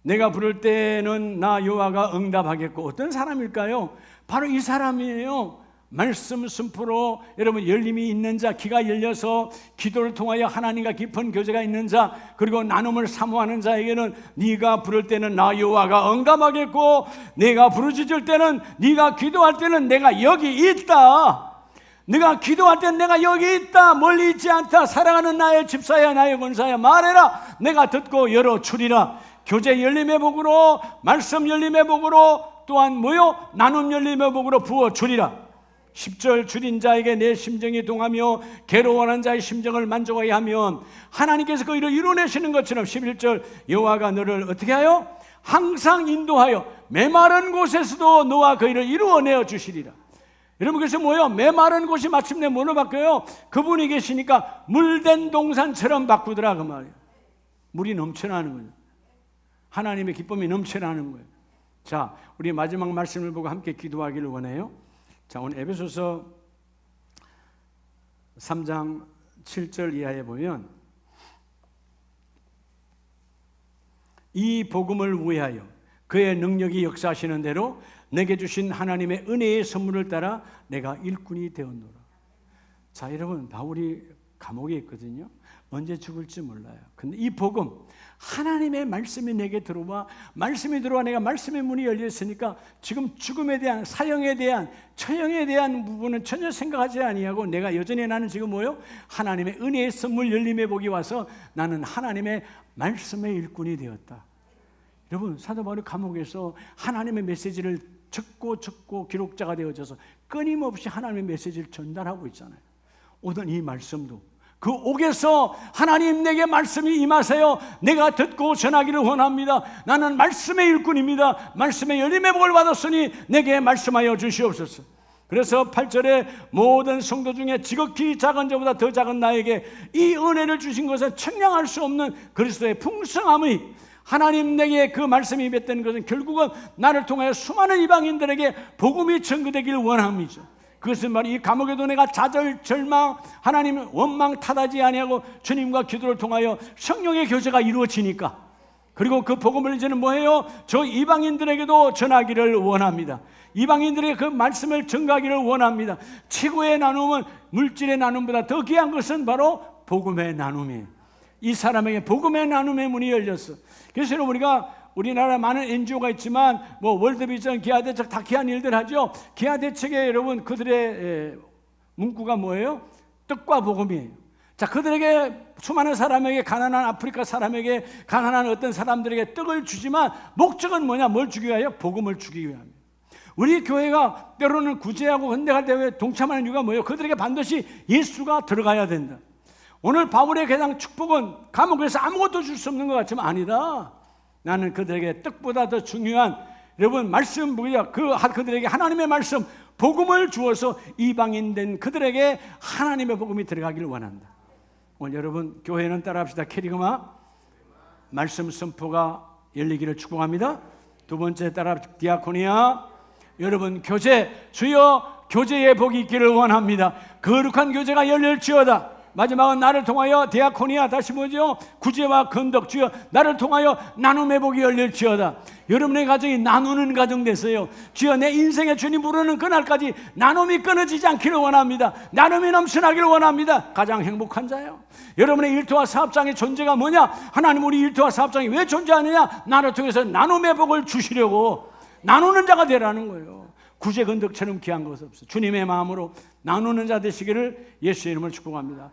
내가 부를 때는 나 여호와가 응답하겠고, 어떤 사람일까요? 바로 이 사람이에요. 말씀 순포로 여러분 열림이 있는 자, 귀가 열려서 기도를 통하여 하나님과 깊은 교제가 있는 자, 그리고 나눔을 사모하는 자에게는 네가 부를 때는 나 여호와가 응답하겠고, 내가 부르짖을 때는, 네가 기도할 때는 내가 여기 있다. 네가 기도할 때는 내가 여기 있다. 멀리 있지 않다. 사랑하는 나의 집사야, 나의 권사야, 말해라. 내가 듣고 열어주리라. 교제 열림의 복으로, 말씀 열림의 복으로, 또한 뭐요? 나눔 열림의 복으로 부어주리라. 10절 줄인 자에게 내 심정이 동하며 괴로워하는 자의 심정을 만족하게 하면 하나님께서 그 일을 이루어내시는 것처럼 11절 여호와가 너를 어떻게 하여? 항상 인도하여 메마른 곳에서도 너와 그 일을 이루어내어 주시리라. 여러분, 그래서 뭐예요? 메마른 곳이 마침내 뭐로 바뀌어요? 그분이 계시니까 물된 동산처럼 바꾸더라 그 말이에요. 물이 넘쳐나는 거예요. 하나님의 기쁨이 넘쳐나는 거예요. 자, 우리 마지막 말씀을 보고 함께 기도하기를 원해요. 자, 오늘 에베소서 3장 7절 이하에 보면 이 복음을 위하여 그의 능력이 역사하시는 대로 내게 주신 하나님의 은혜의 선물을 따라 내가 일꾼이 되었노라. 자, 여러분, 바울이 감옥에 있거든요. 언제 죽을지 몰라요. 근데 이 복음, 하나님의 말씀이 내게 들어와, 말씀이 들어와 내가 말씀의 문이 열렸으니까 지금 죽음에 대한, 사형에 대한, 처형에 대한 부분은 전혀 생각하지 아니하고 내가 여전히 나는 지금 뭐요? 하나님의 은혜의 선물 열림의 복이 와서 나는 하나님의 말씀의 일꾼이 되었다. 여러분, 사도 바울이 감옥에서 하나님의 메시지를 적고 기록자가 되어져서 끊임없이 하나님의 메시지를 전달하고 있잖아요. 오늘 이 말씀도 그 옥에서 하나님 내게 말씀이 임하세요. 내가 듣고 전하기를 원합니다. 나는 말씀의 일꾼입니다. 말씀의 열림의 복을 받았으니 내게 말씀하여 주시옵소서. 그래서 8절에 모든 성도 중에 지극히 작은 자보다 더 작은 나에게 이 은혜를 주신 것은 측량할 수 없는 그리스도의 풍성함의, 하나님 내게 그 말씀이 임했다는 것은 결국은 나를 통하여 수많은 이방인들에게 복음이 전거되길 원함이죠. 그것은 말이 이 감옥에도 내가 좌절, 절망, 하나님은 원망 탓하지 아니하고 주님과 기도를 통하여 성령의 교제가 이루어지니까, 그리고 그 복음을 이제는 뭐해요? 저 이방인들에게도 전하기를 원합니다. 이방인들에게 그 말씀을 전가하기를 원합니다. 최고의 나눔은 물질의 나눔보다 더 귀한 것은 바로 복음의 나눔이에요. 이 사람에게 복음의 나눔의 문이 열렸어. 그래서 우리가 우리나라 많은 NGO가 있지만 뭐 월드비전, 기아대책 다 귀한 일들 하죠. 기아대책에 여러분 그들의 문구가 뭐예요? 떡과 복음이에요. 자, 그들에게 수많은 사람에게, 가난한 아프리카 사람에게, 가난한 어떤 사람들에게 떡을 주지만 목적은 뭐냐? 뭘 주기 위하여? 복음을 주기 위함이에요. 우리 교회가 때로는 구제하고 헌대할 때 동참하는 이유가 뭐예요? 그들에게 반드시 예수가 들어가야 된다. 오늘 바울의 가장 축복은 감옥에서 아무것도 줄 수 없는 것 같지만 아니다. 나는 그들에게 떡보다 더 중요한, 여러분, 말씀 뭐야? 그들에게 하나님의 말씀, 복음을 주어서 이방인 된 그들에게 하나님의 복음이 들어가기를 원한다. 오늘 여러분 교회는 따라합시다. 캐리그마 말씀 선포가 열리기를 축복합니다. 두 번째 따라합시다. 디아코니아, 여러분 교제, 주여 교제의 복이 있기를 원합니다. 거룩한 교제가 열릴지어다. 마지막은 나를 통하여 디아코니아, 다시 뭐죠? 구제와 건덕, 주여 나를 통하여 나눔의 복이 열릴지어다. 여러분의 가정이 나누는 가정 됐어요. 주여 내 인생에 주님 부르는 그날까지 나눔이 끊어지지 않기를 원합니다. 나눔이 넘쳐나기를 원합니다. 가장 행복한 자예요. 여러분의 일터와 사업장의 존재가 뭐냐? 하나님 우리 일터와 사업장이 왜 존재하느냐? 나를 통해서 나눔의 복을 주시려고 나누는 자가 되라는 거예요. 구제 건덕처럼 귀한 것 없어. 주님의 마음으로 나누는 자 되시기를 예수의 이름으로 축복합니다.